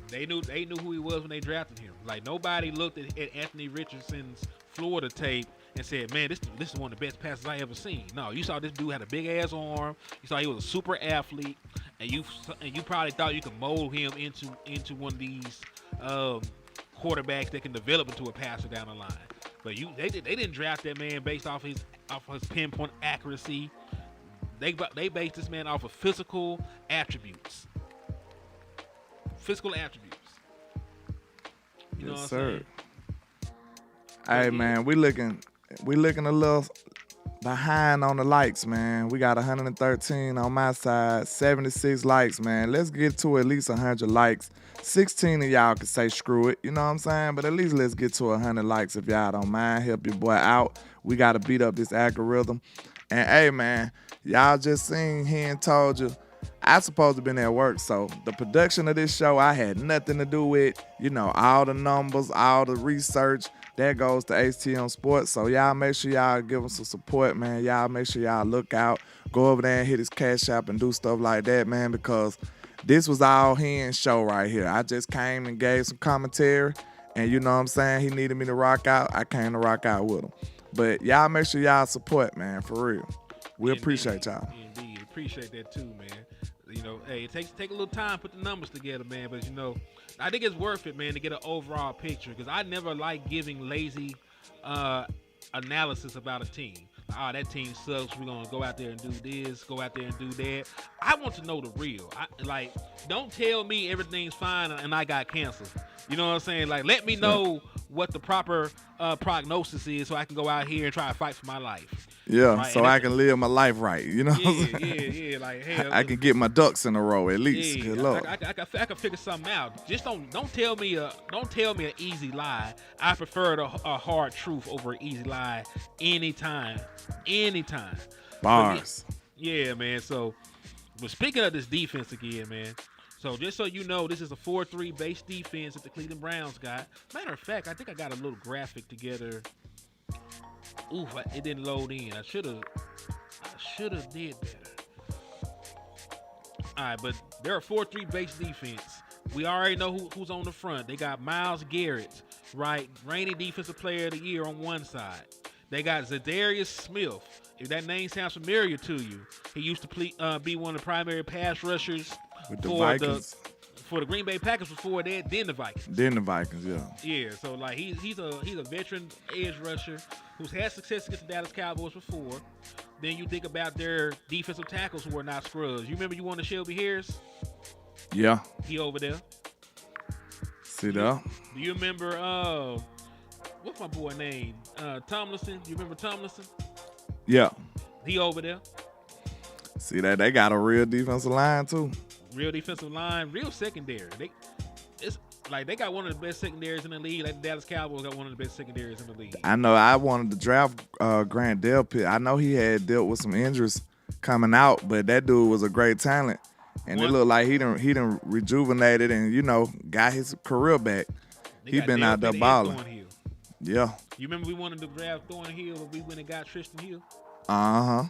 they knew who he was when they drafted him. Like nobody looked at Anthony Richardson's Florida tape and said, "Man, this is one of the best passes I ever seen." No, you saw this dude had a big ass arm. You saw he was a super athlete, and you probably thought you could mold him into one of these quarterbacks that can develop into a passer down the line. But they didn't draft that man based off his pinpoint accuracy. They based this man off of physical attributes. You know what I'm saying? Hey man, we looking a little behind on the likes, man. We got 113 on my side, 76 likes, man. Let's get to at least 100 likes. 16 of y'all can say screw it, you know what I'm saying? But at least let's get to 100 likes if y'all don't mind. Help your boy out. We got to beat up this algorithm. And hey, man, y'all just seen here and told you, I supposed to been at work, so the production of this show I had nothing to do with. All the numbers, all the research, that goes to HTM Sports. So y'all make sure y'all give him some support, man. Y'all make sure y'all look out. Go over there and hit his cash app and do stuff like that, man, because this was all his show right here. I just came and gave some commentary, and you know what I'm saying? He needed me to rock out. I came to rock out with him. But y'all make sure y'all support, man, for real. We appreciate y'all. Indeed. Appreciate that too, man. Hey, it take a little time to put the numbers together, man. But I think it's worth it, man, to get an overall picture because I never like giving lazy analysis about a team. That team sucks. We're gonna go out there and do this, go out there and do that. I want to know the real. Don't tell me everything's fine and I got cancer. You know what I'm saying? Like, let me know what the proper prognosis is so I can go out here and try to fight for my life. Yeah, right? So I can live my life right. You know? Yeah. Like, hey, I can get my ducks in a row at least. Good Lord. I can figure something out. Just don't tell me an easy lie. I prefer a hard truth over an easy lie anytime. Bars. Yeah, man. So, but speaking of this defense again, man. So just so you know, this is a 4-3 base defense that the Cleveland Browns got. Matter of fact, I think I got a little graphic together. Oof, it didn't load in. I should have did better. All right, but they're a 4-3 base defense. We already know who's on the front. They got Myles Garrett, right? Reigning defensive player of the year on one side. They got Zadarius Smith. If that name sounds familiar to you, he used to be one of the primary pass rushers With the Vikings. For the Green Bay Packers before that, then the Vikings. Yeah. Yeah, so like he's a veteran edge rusher who's had success against the Dallas Cowboys before. Then you think about their defensive tackles who are not scrubs. You remember you wanted Shelby Harris? Yeah. He over there. See that? Do you remember what's my boy name? Tomlinson. You remember Tomlinson? Yeah. He over there. See that? They got a real defensive line too. Real defensive line, real secondary. They got one of the best secondaries in the league. Like the Dallas Cowboys got one of the best secondaries in the league. I know I wanted to draft Grant Delpit. I know he had dealt with some injuries coming out, but that dude was a great talent. And it looked like he done rejuvenated and, got his career back. He been out there balling. Yeah. You remember we wanted to draft Thornhill, but we went and got Tristan Hill? Uh-huh.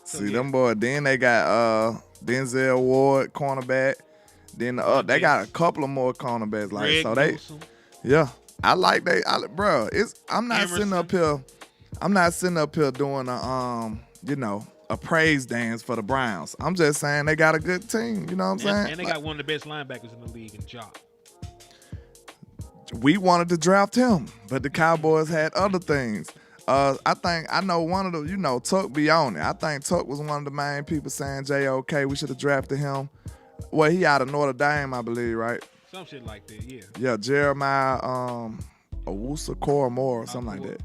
See them boys. Then they got Denzel Ward, cornerback. Then they got a couple of more cornerbacks. Like Greg so Newsome. Yeah. I like bro. I'm not sitting up here doing a praise dance for the Browns. I'm just saying they got a good team. You know what I'm saying? And they got one of the best linebackers in the league in Jock. We wanted to draft him, but the Cowboys had other things. I know one of the, Tuck be on it. I think Tuck was one of the main people saying, JOK, we should have drafted him. Well, he out of Notre Dame, I believe, right? Some shit like that, yeah. Yeah, Jeremiah Owusu Koromor or something like that.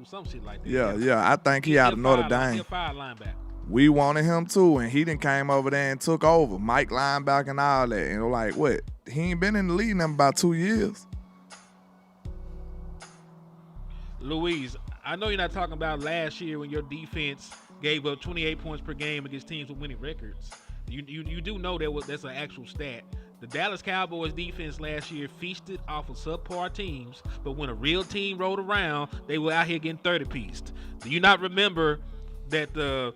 Some shit like that. Yeah. I think he out of Notre Dame. He's a fire linebacker. We wanted him too, and he done came over there and took over. Mike linebacker and all that. And we're like, what? He ain't been in the league in about 2 years. Louise, I know you're not talking about last year when your defense gave up 28 points per game against teams with winning records. You do know that's an actual stat. The Dallas Cowboys defense last year feasted off of subpar teams, but when a real team rolled around, they were out here getting 30-pieced. Do you not remember that the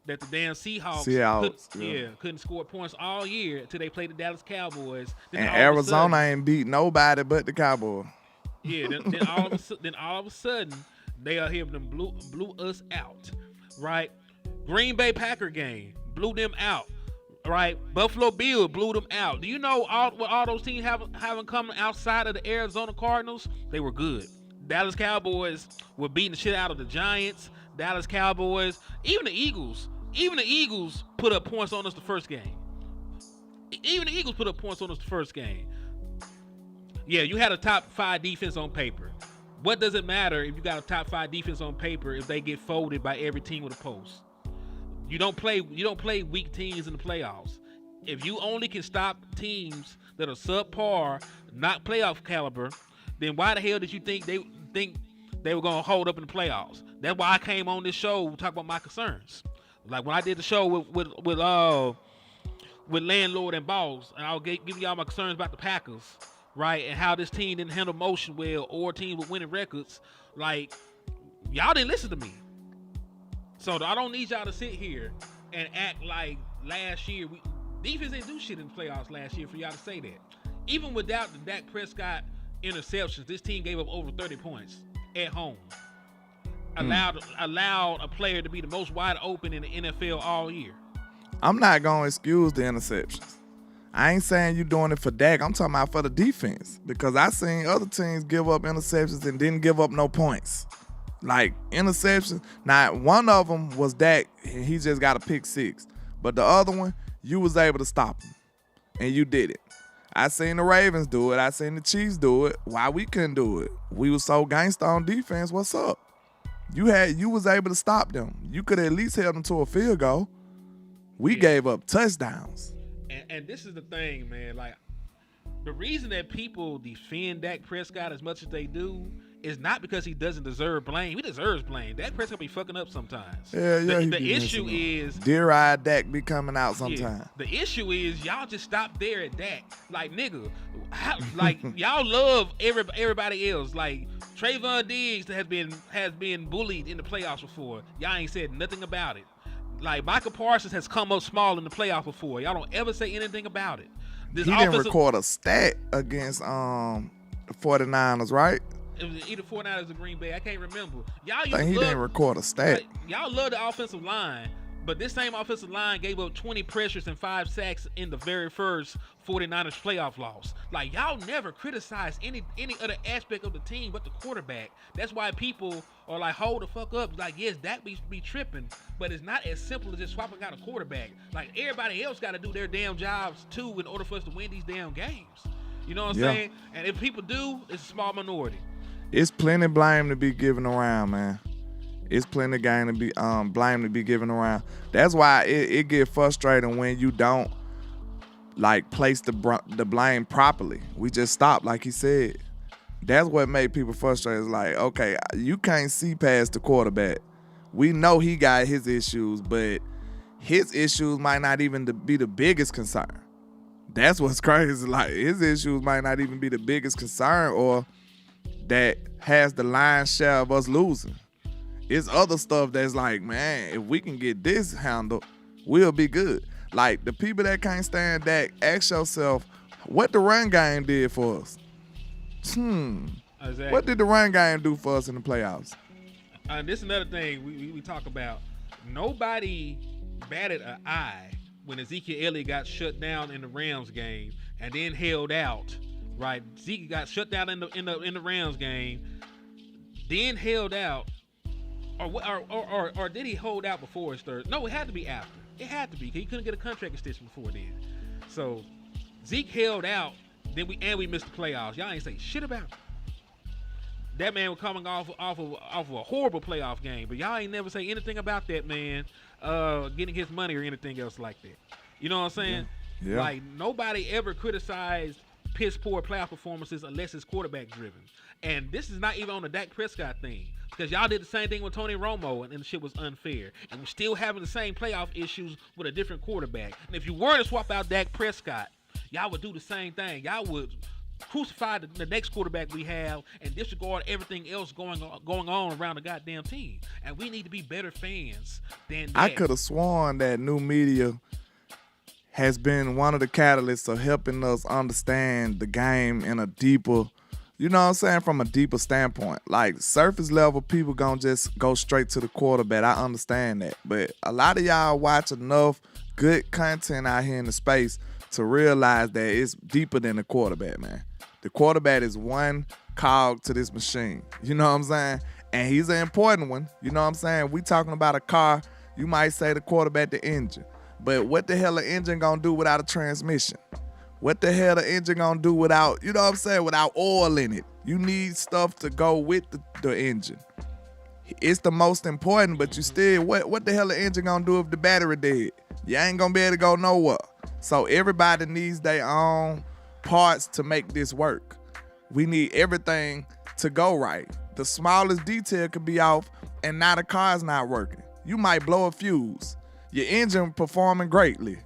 damn Seahawks couldn't score points all year until they played the Dallas Cowboys? And Arizona ain't beat nobody but the Cowboys. Yeah, then all of a sudden they are here and blew us out, right? Green Bay Packer game blew them out, right? Buffalo Bills blew them out. Do you know what all those teams haven't come outside of the Arizona Cardinals? They were good. Dallas Cowboys were beating the shit out of the Giants. Dallas Cowboys, even the Eagles put up points on us the first game. Yeah, you had a top 5 defense on paper. What does it matter if you got a top 5 defense on paper if they get folded by every team with a post? You don't play weak teams in the playoffs. If you only can stop teams that are subpar, not playoff caliber, then why the hell did you think they were gonna hold up in the playoffs? That's why I came on this show to talk about my concerns. Like when I did the show with Landlord and Boss, and I'll give y'all my concerns about the Packers. Right, and how this team didn't handle motion well, or teams with winning records. Like, y'all didn't listen to me. So I don't need y'all to sit here and act like last year defense didn't do shit in the playoffs last year for y'all to say that. Even without the Dak Prescott interceptions, this team gave up over 30 points at home. Allowed a player to be the most wide open in the NFL all year. I'm not gonna excuse the interceptions. I ain't saying you doing it for Dak. I'm talking about for the defense. Because I seen other teams give up interceptions and didn't give up no points. Like, interceptions. Now, one of them was Dak, and he just got a pick 6. But the other one, you was able to stop him. And you did it. I seen the Ravens do it. I seen the Chiefs do it. Why we couldn't do it? We was so gangsta on defense. What's up? You was able to stop them. You could at least held them to a field goal. We gave up touchdowns. And this is the thing, man. Like, the reason that people defend Dak Prescott as much as they do is not because he doesn't deserve blame. He deserves blame. Dak Prescott be fucking up sometimes. Yeah. The issue is Deer-eyed Dak be coming out sometimes. Yeah, the issue is y'all just stop there at Dak. Like, nigga, y'all love everybody else. Like, Trayvon Diggs has been bullied in the playoffs before. Y'all ain't said nothing about it. Like, Michael Parsons has come up small in the playoffs before. Y'all don't ever say anything about it. He didn't record a stat against the 49ers, right? It was either 49ers or Green Bay. I can't remember. Y'all I used think to he love, didn't record a stat. y'all love the offensive line, but this same offensive line gave up 20 pressures and 5 sacks in the very first 49ers playoff loss. Like, y'all never criticize any other aspect of the team but the quarterback. That's why people are like, hold the fuck up. Like, yes, that be tripping, but it's not as simple as just swapping out a quarterback. Like, everybody else got to do their damn jobs too in order for us to win these damn games. You know what I'm saying? And if people do, it's a small minority. It's plenty blame to be given around, man. It's plenty game to be blame to be given around. That's why it get frustrating when you don't like place the blame properly. We just stop, like he said. That's what made people frustrated. It's like, okay, you can't see past the quarterback. We know he got his issues, but his issues might not even be the biggest concern. That's what's crazy. Like, his issues might not even be the biggest concern, or that has the lion's share of us losing. It's other stuff that's like, man, if we can get this handled, we'll be good. Like, the people that can't stand that, ask yourself, what the run game did for us? Exactly. What did the run game do for us in the playoffs? This is another thing we talk about. Nobody batted an eye when Ezekiel Elliott got shut down in the Rams game and then held out. Right, Zeke got shut down in the Rams game, then held out, or did he hold out before his third? No, it had to be after. It had to be. He couldn't get a contract extension before then. So Zeke held out, then we missed the playoffs. Y'all ain't say shit about it. That man was coming off of a horrible playoff game, but y'all ain't never say anything about that man getting his money or anything else like that. You know what I'm saying? Yeah. Like, nobody ever criticized piss poor playoff performances unless it's quarterback driven. And this is not even on the Dak Prescott thing, because y'all did the same thing with Tony Romo and the shit was unfair. And we're still having the same playoff issues with a different quarterback. And if you were to swap out Dak Prescott, y'all would do the same thing. Y'all would crucify the next quarterback we have and disregard everything else going on around the goddamn team. And we need to be better fans than that. I could have sworn that new media has been one of the catalysts of helping us understand the game in a deeper, you know what I'm saying, from a deeper standpoint. Like, surface level people gonna just go straight to the quarterback. I understand that. But a lot of y'all watch enough good content out here in the space to realize that it's deeper than the quarterback, man. The quarterback is one cog to this machine. You know what I'm saying? And he's an important one. You know what I'm saying? We talking about a car, you might say the quarterback the engine. But what the hell the engine gonna do without a transmission? What the hell the engine gonna do without, you know what I'm saying, without oil in it? You need stuff to go with the engine. It's the most important, but you still, what the hell the engine gonna do if the battery dead? You ain't gonna be able to go nowhere. So everybody needs their own parts to make this work. We need everything to go right. The smallest detail could be off and now the car's not working. You might blow a fuse. Your engine performing greatly,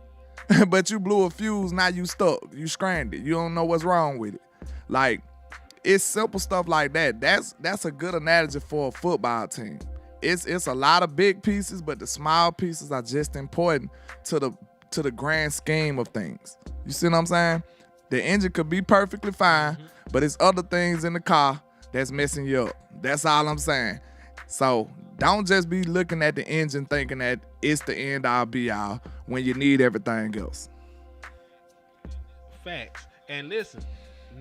but you blew a fuse, now you stuck, you stranded, you don't know what's wrong with it. Like, it's simple stuff like that. That's a good analogy for a football team. It's a lot of big pieces, but the small pieces are just important to the grand scheme of things. You see what I'm saying? The engine could be perfectly fine, but it's other things in the car that's messing you up. That's all I'm saying. So don't just be looking at the engine thinking that it's the end all be all when you need everything else. Facts. And listen,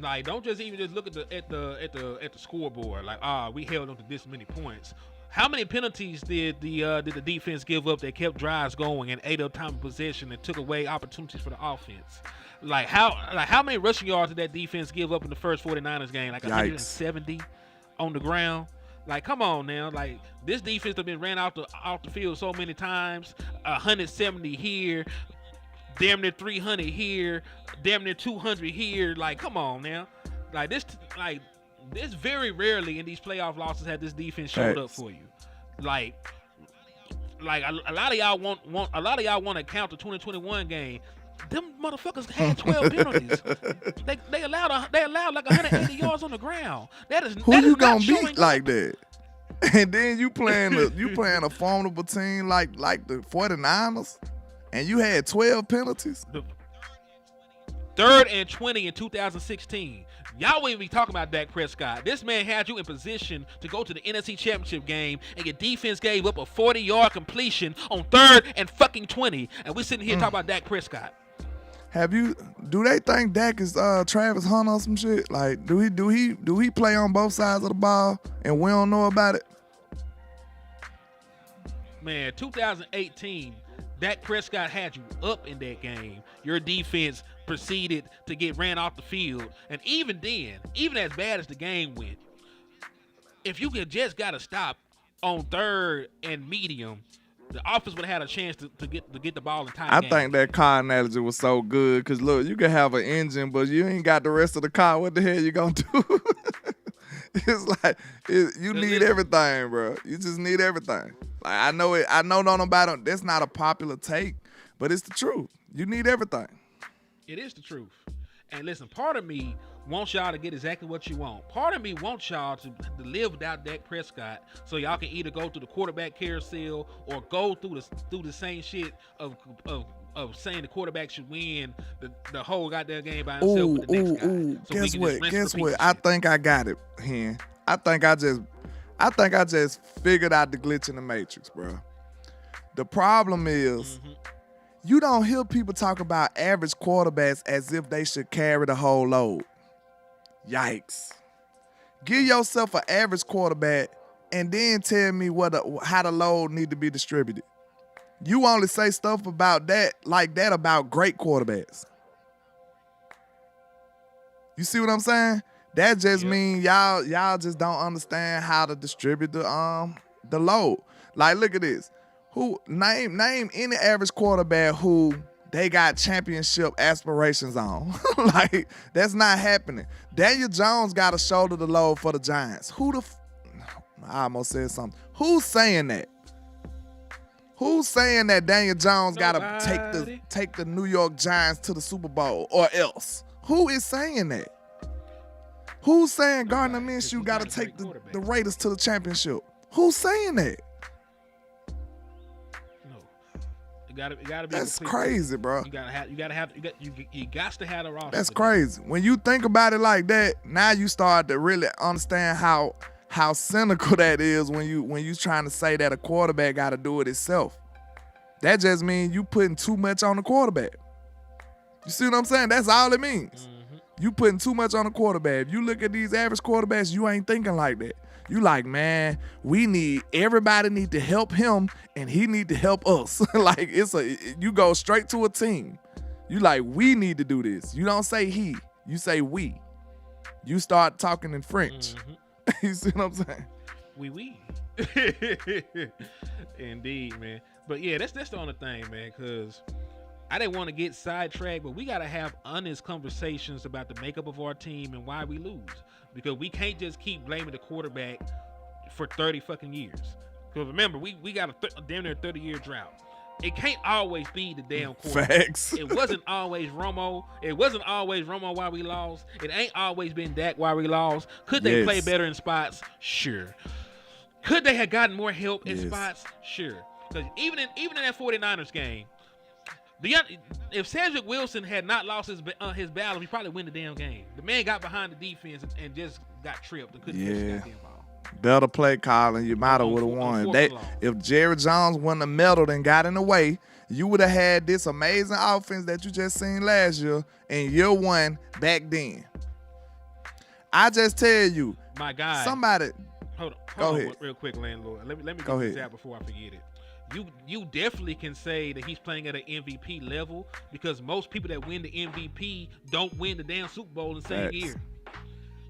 like, don't just look at the scoreboard. Like, we held them to this many points. How many penalties did the defense give up that kept drives going and ate up time of possession and took away opportunities for the offense? Like, how many rushing yards did that defense give up in the first 49ers game? Like 170 on the ground. Like, come on now. Like, this defense have been ran off the field so many times. 170 here, damn near 300 here, damn near 200 here. Like, come on now. Like, this very rarely in these playoff losses had this defense showed up for you. Like a lot of y'all want to count the 2021 game. Them motherfuckers had 12 penalties. They allowed like 180 yards on the ground. Who you gonna beat like that? And then you playing a formidable team like the 49ers, and you had 12 penalties. Third and 20 in 2016. Y'all wouldn't be talking about Dak Prescott. This man had you in position to go to the NFC Championship game, and your defense gave up a 40-yard completion on 3rd and fucking 20, and we sitting here talking about Dak Prescott. Do they think Dak is Travis Hunter or some shit? Like, do he play on both sides of the ball and we don't know about it? Man, 2018, Dak Prescott had you up in that game. Your defense proceeded to get ran off the field. And even then, even as bad as the game went, if you could just got to stop on 3rd and medium, the offense would have had a chance to get the ball in time. I think that car analogy was so good because, look, you can have an engine, but you ain't got the rest of the car. What the hell you going to do? It's like you need everything, bro. You just need everything. Like, I know nobody. That's not a popular take, but it's the truth. You need everything. It is the truth. And listen, part of me wants y'all to get exactly what you want. Part of me wants y'all to live without Dak Prescott, so y'all can either go through the quarterback carousel or go through the same shit of saying the quarterback should win the whole goddamn game by himself with the next guy. So Guess what? I think I got it, Hen. I think I just figured out the glitch in the matrix, bro. The problem is you don't hear people talk about average quarterbacks as if they should carry the whole load. Yikes. Give yourself an average quarterback and then tell me how the load need to be distributed. You only say stuff about that about great quarterbacks. You see what I'm saying? That just means y'all just don't understand how to distribute the load. Like, look at this. Who name any average quarterback who they got championship aspirations on. Like, that's not happening. Daniel Jones got to shoulder the load for the Giants. I almost said something. Who's saying that? Who's saying that Daniel Jones got to take the New York Giants to the Super Bowl or else? Who is saying that? Who's saying Gardner Minshew got to take the Raiders to the championship? Who's saying that? You gotta be. That's crazy, bro. You got to have the roster. That's crazy. When you think about it like that, now you start to really understand how cynical that is when you trying to say that a quarterback got to do it himself. That just means you putting too much on the quarterback. You see what I'm saying? That's all it means. You putting too much on the quarterback. If you look at these average quarterbacks, you ain't thinking like that. You like, man, everybody need to help him and he need to help us. Like, you go straight to a team. You like, we need to do this. You don't say he, you say we. You start talking in French. You see what I'm saying? Oui. Indeed, man. But yeah, that's the only thing, man, because I didn't want to get sidetracked, but we got to have honest conversations about the makeup of our team and why we lose. Because we can't just keep blaming the quarterback for 30 fucking years. Because remember, we got a damn near 30-year drought. It can't always be the damn quarterback. Facts. It wasn't always Romo. It wasn't always Romo why we lost. It ain't always been Dak why we lost. Could they play better in spots? Sure. Could they have gotten more help in spots? Sure. Because even in that 49ers game, if Cedric Wilson had not lost his battle, he probably win the damn game. The man got behind the defense and just got tripped and couldn't catch the goddamn ball. Better play calling, you might have would have won. If Jerry Jones wouldn't have meddled and got in the way, you would have had this amazing offense that you just seen last year in year one back then. I just tell you, my guy. Somebody, hold go on ahead. Real quick, landlord. Let me go get ahead. this out before I forget it. You definitely can say that he's playing at an MVP level because most people that win the MVP don't win the damn Super Bowl in the same year.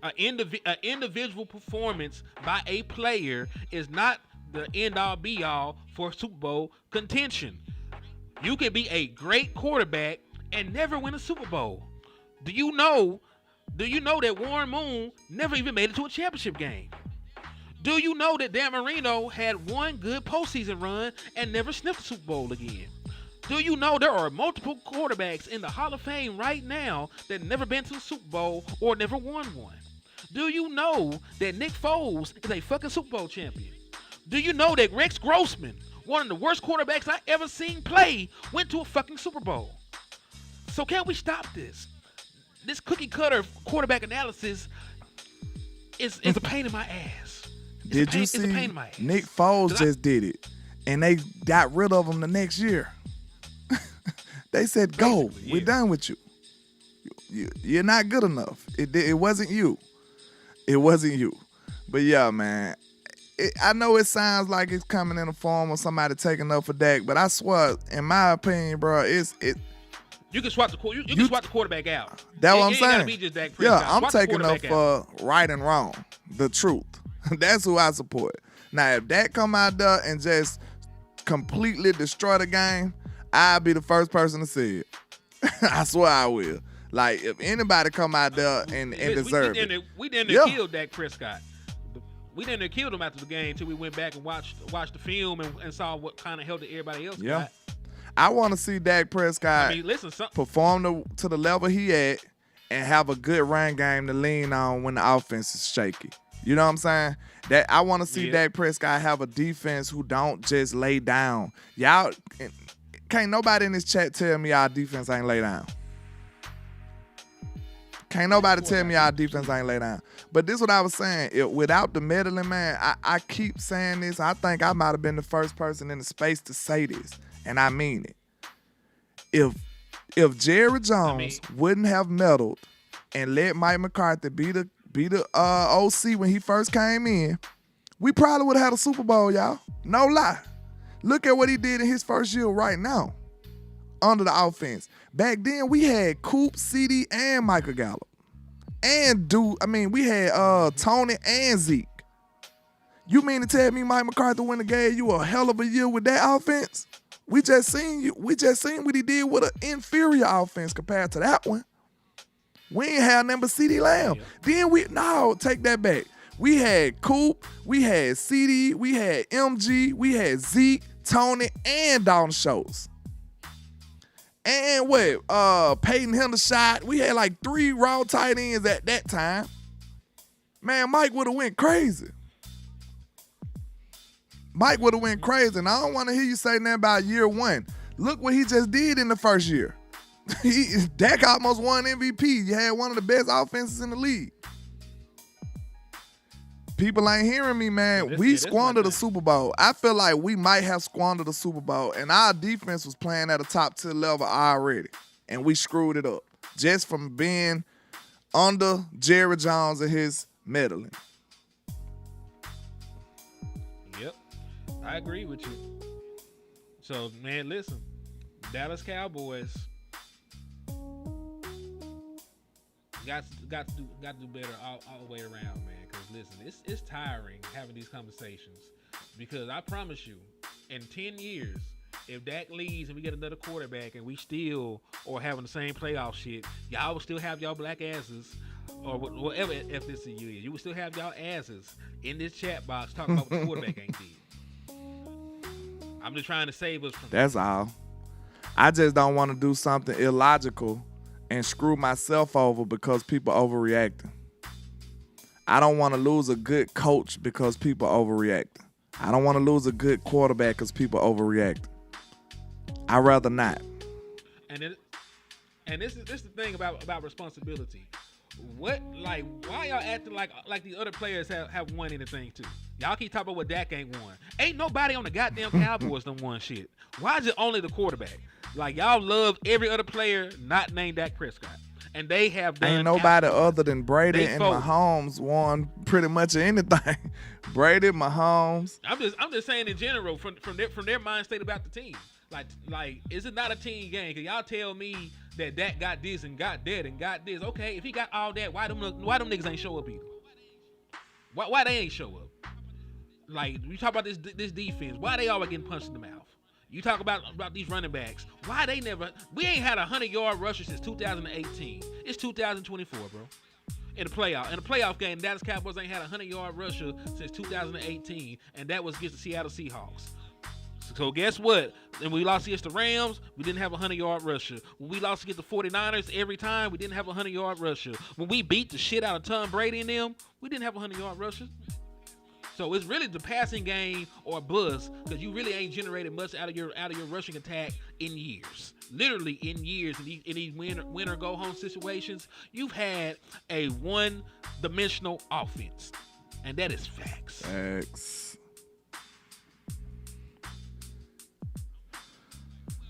An individual performance by a player is not the end-all be-all for Super Bowl contention. You can be a great quarterback and never win a Super Bowl. Do you know that Warren Moon never even made it to a championship game? Do you know that Dan Marino had one good postseason run and never sniffed a Super Bowl again? Do you know there are multiple quarterbacks in the Hall of Fame right now that never been to a Super Bowl or never won one? Do you know that Nick Foles is a fucking Super Bowl champion? Do you know that Rex Grossman, one of the worst quarterbacks I ever seen play, went to a fucking Super Bowl? So can we stop this? this cookie cutter quarterback analysis is a pain in my ass. Did you It's a see pain in my ass. Nick Foles just did it, and they got rid of him the next year. They said, "Go, Basically, we're yeah. done with you. You're not good enough. It wasn't you. It wasn't you." But yeah, man, I know it sounds like it's coming in the form of somebody taking up for Dak, but I swear, in my opinion, bro, You can swap the you can swap the quarterback out. That's what I'm It ain't gotta saying. be just Dak Prescott. Yeah, I'm Swap the taking up quarterback out. for right and wrong, the truth. That's who I support. Now, if Dak come out there and just completely destroy the game, I'll be the first person to say it. I swear I will. Like, if anybody come out there and deserve it. We didn't Yeah. kill Dak Prescott. We didn't kill him after the game until we went back and watched the film and saw what kind of help that everybody else Yeah. got. I want to see Dak Prescott I mean, listen, perform to the level he at and have a good run game to lean on when the offense is shaky. You know what I'm saying? That I want to see Dak Prescott have a defense who don't just lay down. Y'all can't nobody in this chat tell me our defense ain't lay down. Can't nobody tell me our defense ain't lay down. But this is what I was saying. Without the meddling, man, I keep saying this. I think I might have been the first person in the space to say this, and I mean it. If Jerry Jones wouldn't have meddled and let Mike McCarthy be the OC when he first came in, we probably would have had a Super Bowl, y'all. No lie. Look at what he did in his first year right now under the offense. Back then, we had Coop, CD, and Michael Gallup. We had Tony and Zeke. You mean to tell me Mike McCarthy wouldn't have gave you a hell of a year with that offense? We just seen what he did with an inferior offense compared to that one. We ain't had nothing but CD Lamb. Yeah. Then take that back. We had Coop, we had CD, we had MG, we had Zeke, Tony, and Dalton Schultz. And Peyton Hendershot. We had like 3 raw tight ends at that time. Man, Mike would have went crazy. And I don't want to hear you say nothing about year one. Look what he just did in the first year. Dak almost won MVP. You had one of the best offenses in the league. People ain't hearing me, man. We squandered the Super Bowl. I feel like we might have squandered the Super Bowl, and our defense was playing at a top 10 level already, and we screwed it up just from being under Jerry Jones and his meddling. Yep, I agree with you. So, man, listen, Dallas Cowboys got to do better all the way around, man. Because listen, it's tiring having these conversations. Because I promise you, in 10 years, if Dak leaves and we get another quarterback and we still are having the same playoff shit, y'all will still have y'all black asses or whatever ethnicity you is. You will still have y'all asses in this chat box talking about what the quarterback ain't did. I'm just trying to save us from That's all. I just don't want to do something illogical and screw myself over because people overreacting. I don't want to lose a good coach because people overreacting. I don't want to lose a good quarterback because people overreact. I'd rather not. And this is the thing about responsibility. Why y'all acting like the other players have won anything too? Y'all keep talking about what Dak ain't won. Ain't nobody on the goddamn Cowboys done won shit. Why is it only the quarterback? Like, y'all love every other player not named Dak Prescott. And they have done. Ain't nobody other than Brady and Mahomes won pretty much anything. Brady, Mahomes. I'm just saying in general from their mind state about the team. Like is it not a team game? Cause y'all tell me that Dak got this and got that and got this. Okay, if he got all that, why them niggas ain't show up either? Why they ain't show up? Like, you talk about this defense. Why they always getting punched in the mouth? You talk about these running backs. Why they never? We ain't had a 100-yard rusher since 2018. It's 2024, bro. In the playoff game, Dallas Cowboys ain't had a 100-yard rusher since 2018, and that was against the Seattle Seahawks. So guess what? When we lost against the Rams, we didn't have a 100-yard rusher. When we lost against the 49ers every time, we didn't have a 100-yard rusher. When we beat the shit out of Tom Brady and them, we didn't have a 100-yard rusher. So it's really the passing game or bust because you really ain't generated much out of your rushing attack in years. Literally in years in these win or go home situations, you've had a one-dimensional offense, and that is facts. Facts.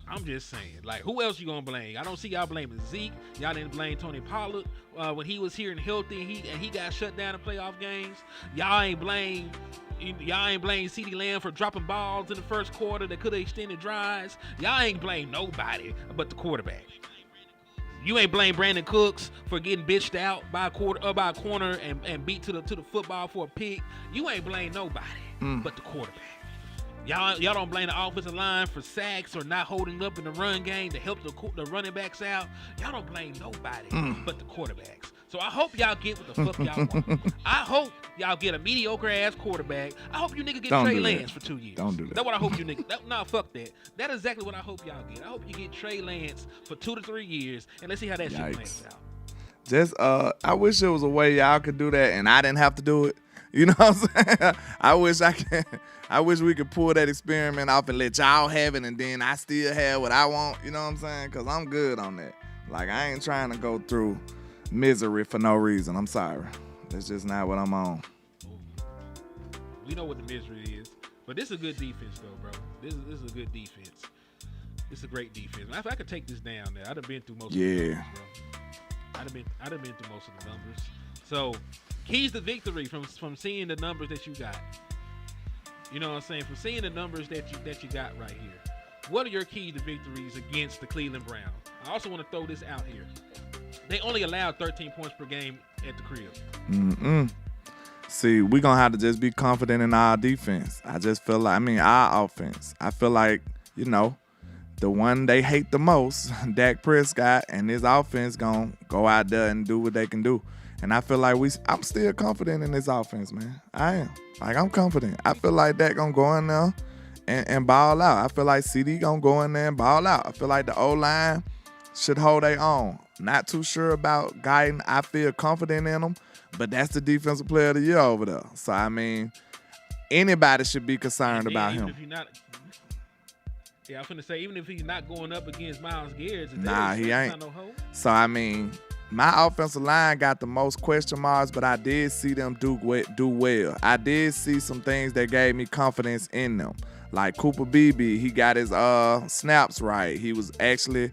I'm just saying, like, who else you gonna blame? I don't see y'all blaming Zeke. Y'all didn't blame Tony Pollard when he was here and healthy, and he got shut down in playoff games. Y'all ain't blame CeeDee Lamb for dropping balls in the first quarter that could have extended drives. Y'all ain't blame nobody but the quarterback. You ain't blame Brandon Cooks for getting bitched out by a corner and beat to the football for a pick. You ain't blame nobody but the quarterback. Y'all don't blame the offensive line for sacks or not holding up in the run game to help the running backs out. Y'all don't blame nobody but the quarterbacks. So I hope y'all get what the fuck y'all want. I hope y'all get a mediocre ass quarterback. I hope you niggas get Trey Lance for 2 years. Don't do that. That's what I hope you niggas. Nah, fuck that. That is exactly what I hope y'all get. I hope you get Trey Lance for 2 to 3 years, and let's see how that shit plays out. Just I wish there was a way y'all could do that and I didn't have to do it. You know what I'm saying? I wish we could pull that experiment off and let y'all have it, and then I still have what I want. You know what I'm saying? Because I'm good on that. Like, I ain't trying to go through misery for no reason. I'm sorry. That's just not what I'm on. We know what the misery is. But this is a good defense, though, bro. This is a good defense. It's a great defense. If I could take this down there, I'd have been through most of the numbers, bro. I'd have been through most of the numbers. So, keys to victory from seeing the numbers that you got. You know what I'm saying? From seeing the numbers that you got right here. What are your keys to victories against the Cleveland Browns? I also want to throw this out here. They only allowed 13 points per game at the crib. See, we're going to have to just be confident in our defense. I just feel like, our offense. I feel like, the one they hate the most, Dak Prescott, and his offense going to go out there and do what they can do. And I feel like I'm still confident in this offense, man. I am. Like, I'm confident. I feel like Dak going to go in there and ball out. I feel like CD going to go in there and ball out. I feel like the O-line should hold their own. Not too sure about Guyton. I feel confident in him, but that's the defensive player of the year over there. So, anybody should be concerned about him. If you're not, I was going to say, even if he's not going up against Myles Garrett, he ain't. No hope. So, my offensive line got the most question marks, but I did see them do well. I did see some things that gave me confidence in them. Like Cooper Beebe, he got his snaps right. He was actually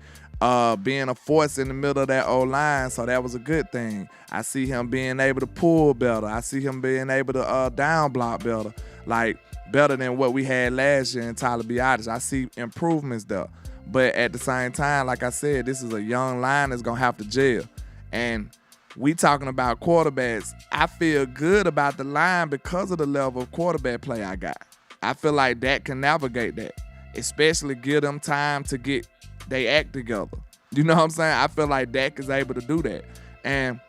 being a force in the middle of that O-line, so that was a good thing. I see him being able to pull better. I see him being able to down block better, like better than what we had last year in Tyler Biadasz. I see improvements there. But at the same time, like I said, this is a young line that's going to have to gel. And we talking about quarterbacks. I feel good about the line because of the level of quarterback play I got. I feel like Dak can navigate that, especially give them time to get they act together. You know what I'm saying? I feel like Dak is able to do that. And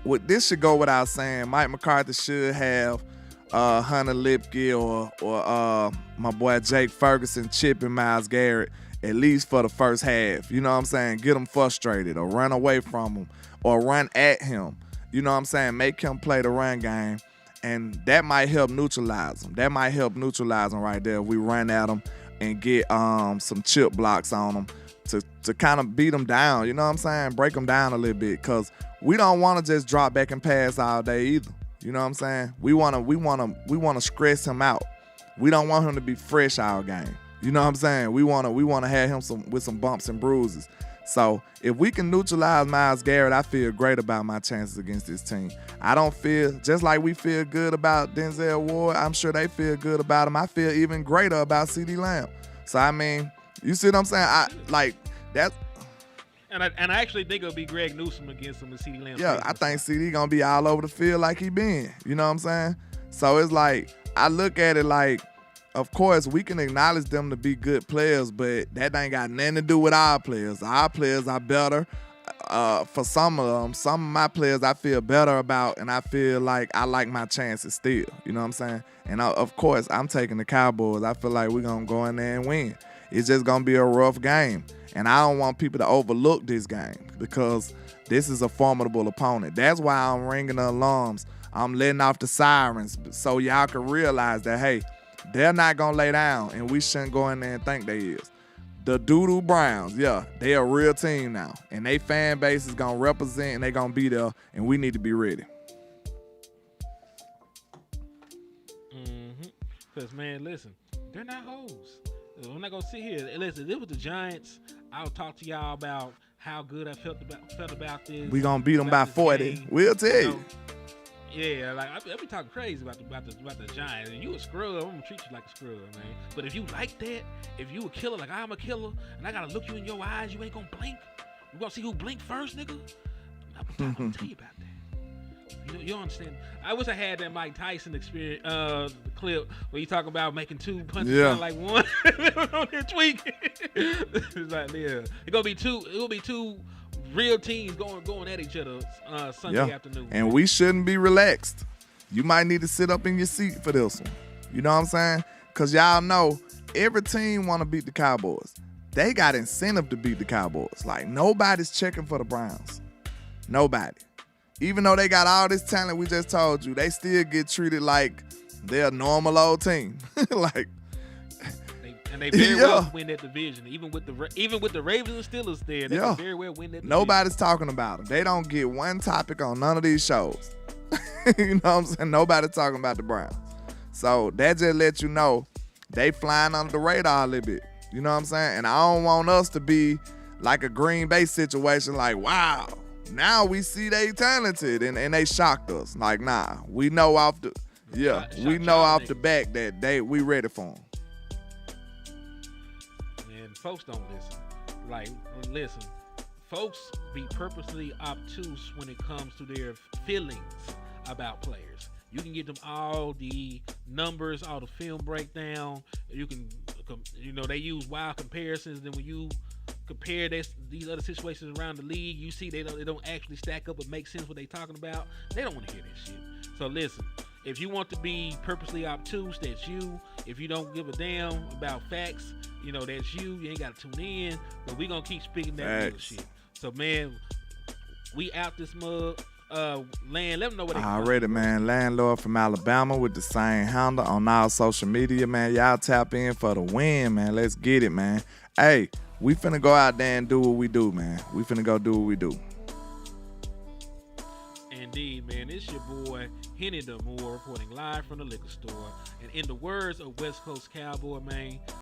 this should go without saying. Mike McCarthy should have Hunter Lipke or my boy Jake Ferguson chipping Myles Garrett at least for the first half. You know what I'm saying? Get him frustrated or run away from him or run at him. You know what I'm saying? Make him play the run game. And that might help neutralize him. That might help neutralize him right there if we run at him and get some chip blocks on him to kind of beat them down. You know what I'm saying? Break them down a little bit, because we don't want to just drop back and pass all day either. You know what I'm saying? We want to stress him out. We don't want him to be fresh all game. You know what I'm saying? We want to have him with some bumps and bruises. So if we can neutralize Myles Garrett, I feel great about my chances against this team. I don't feel, just like we feel good about Denzel Ward, I'm sure they feel good about him. I feel even greater about CeeDee Lamb. So, you see what I'm saying? And I actually think it'll be Greg Newsome against him with CeeDee Lamb. Yeah, I think CeeDee going to be all over the field like he been. You know what I'm saying? So it's like, I look at it like, of course, we can acknowledge them to be good players, but that ain't got nothing to do with our players. Our players are better for some of them. Some of my players I feel better about, and I feel like I like my chances still. You know what I'm saying? And, of course, I'm taking the Cowboys. I feel like we're going to go in there and win. It's just going to be a rough game. And I don't want people to overlook this game because this is a formidable opponent. That's why I'm ringing the alarms I'm letting off the sirens so y'all can realize that, hey, they're not going to lay down, and we shouldn't go in there and think they is. The Doodoo Browns, yeah, they a real team now, and they fan base is going to represent, and they going to be there, and we need to be ready. Because, man, listen, they're not hoes. I'm not going to sit here. Listen, if it was the Giants, I'll talk to y'all about how good I felt about this. We going to beat them by 40. Game. We'll tell you. Yeah, like I be talking crazy about the Giants. And you a scrub, I'm gonna treat you like a scrub, man. But if you like that, if you a killer like I'm a killer, and I gotta look you in your eyes, you ain't gonna blink. You gonna see who blink first, nigga. I'm gonna tell you about that. You understand? I wish I had that Mike Tyson experience clip where you talk about making two punches sound like one on there tweaking. It's like, yeah, it will be two real teams going at each other Sunday afternoon. And we shouldn't be relaxed. You might need to sit up in your seat for this one. You know what I'm saying? Because y'all know every team want to beat the Cowboys. They got incentive to beat the Cowboys. Like, nobody's checking for the Browns. Nobody. Even though they got all this talent we just told you, they still get treated like they're a normal old team. Like, and they very well win that division. Even with the Ravens and Steelers there, they can very well win that division. Nobody's talking about them. They don't get one topic on none of these shows. You know what I'm saying? Nobody's talking about the Browns. So that just lets you know they flying under the radar a little bit. You know what I'm saying? And I don't want us to be like a Green Bay situation like, wow, now we see they talented and they shocked us. Like, nah, we know off the the back that we ready for them. Folks don't listen. Like, listen, folks be purposely obtuse when it comes to their feelings about players. You can get them all the numbers, all the film breakdown. You can, they use wild comparisons. Then when you compare these other situations around the league, you see they don't actually stack up and make sense what they talking about. They don't want to hear that shit. So listen. If you want to be purposely obtuse, that's you. If you don't give a damn about facts, that's you. You ain't got to tune in. But we going to keep speaking that real shit. So, man, we out this mug. Land, let them know what they already, man. Landlord from Alabama with the same handle on all social media, man. Y'all tap in for the win, man. Let's get it, man. Hey, we finna go out there and do what we do, man. We finna go do what we do. Indeed, man. It's your boy, Henny Damore, reporting live from the liquor store. And in the words of West Coast Cowboy, man,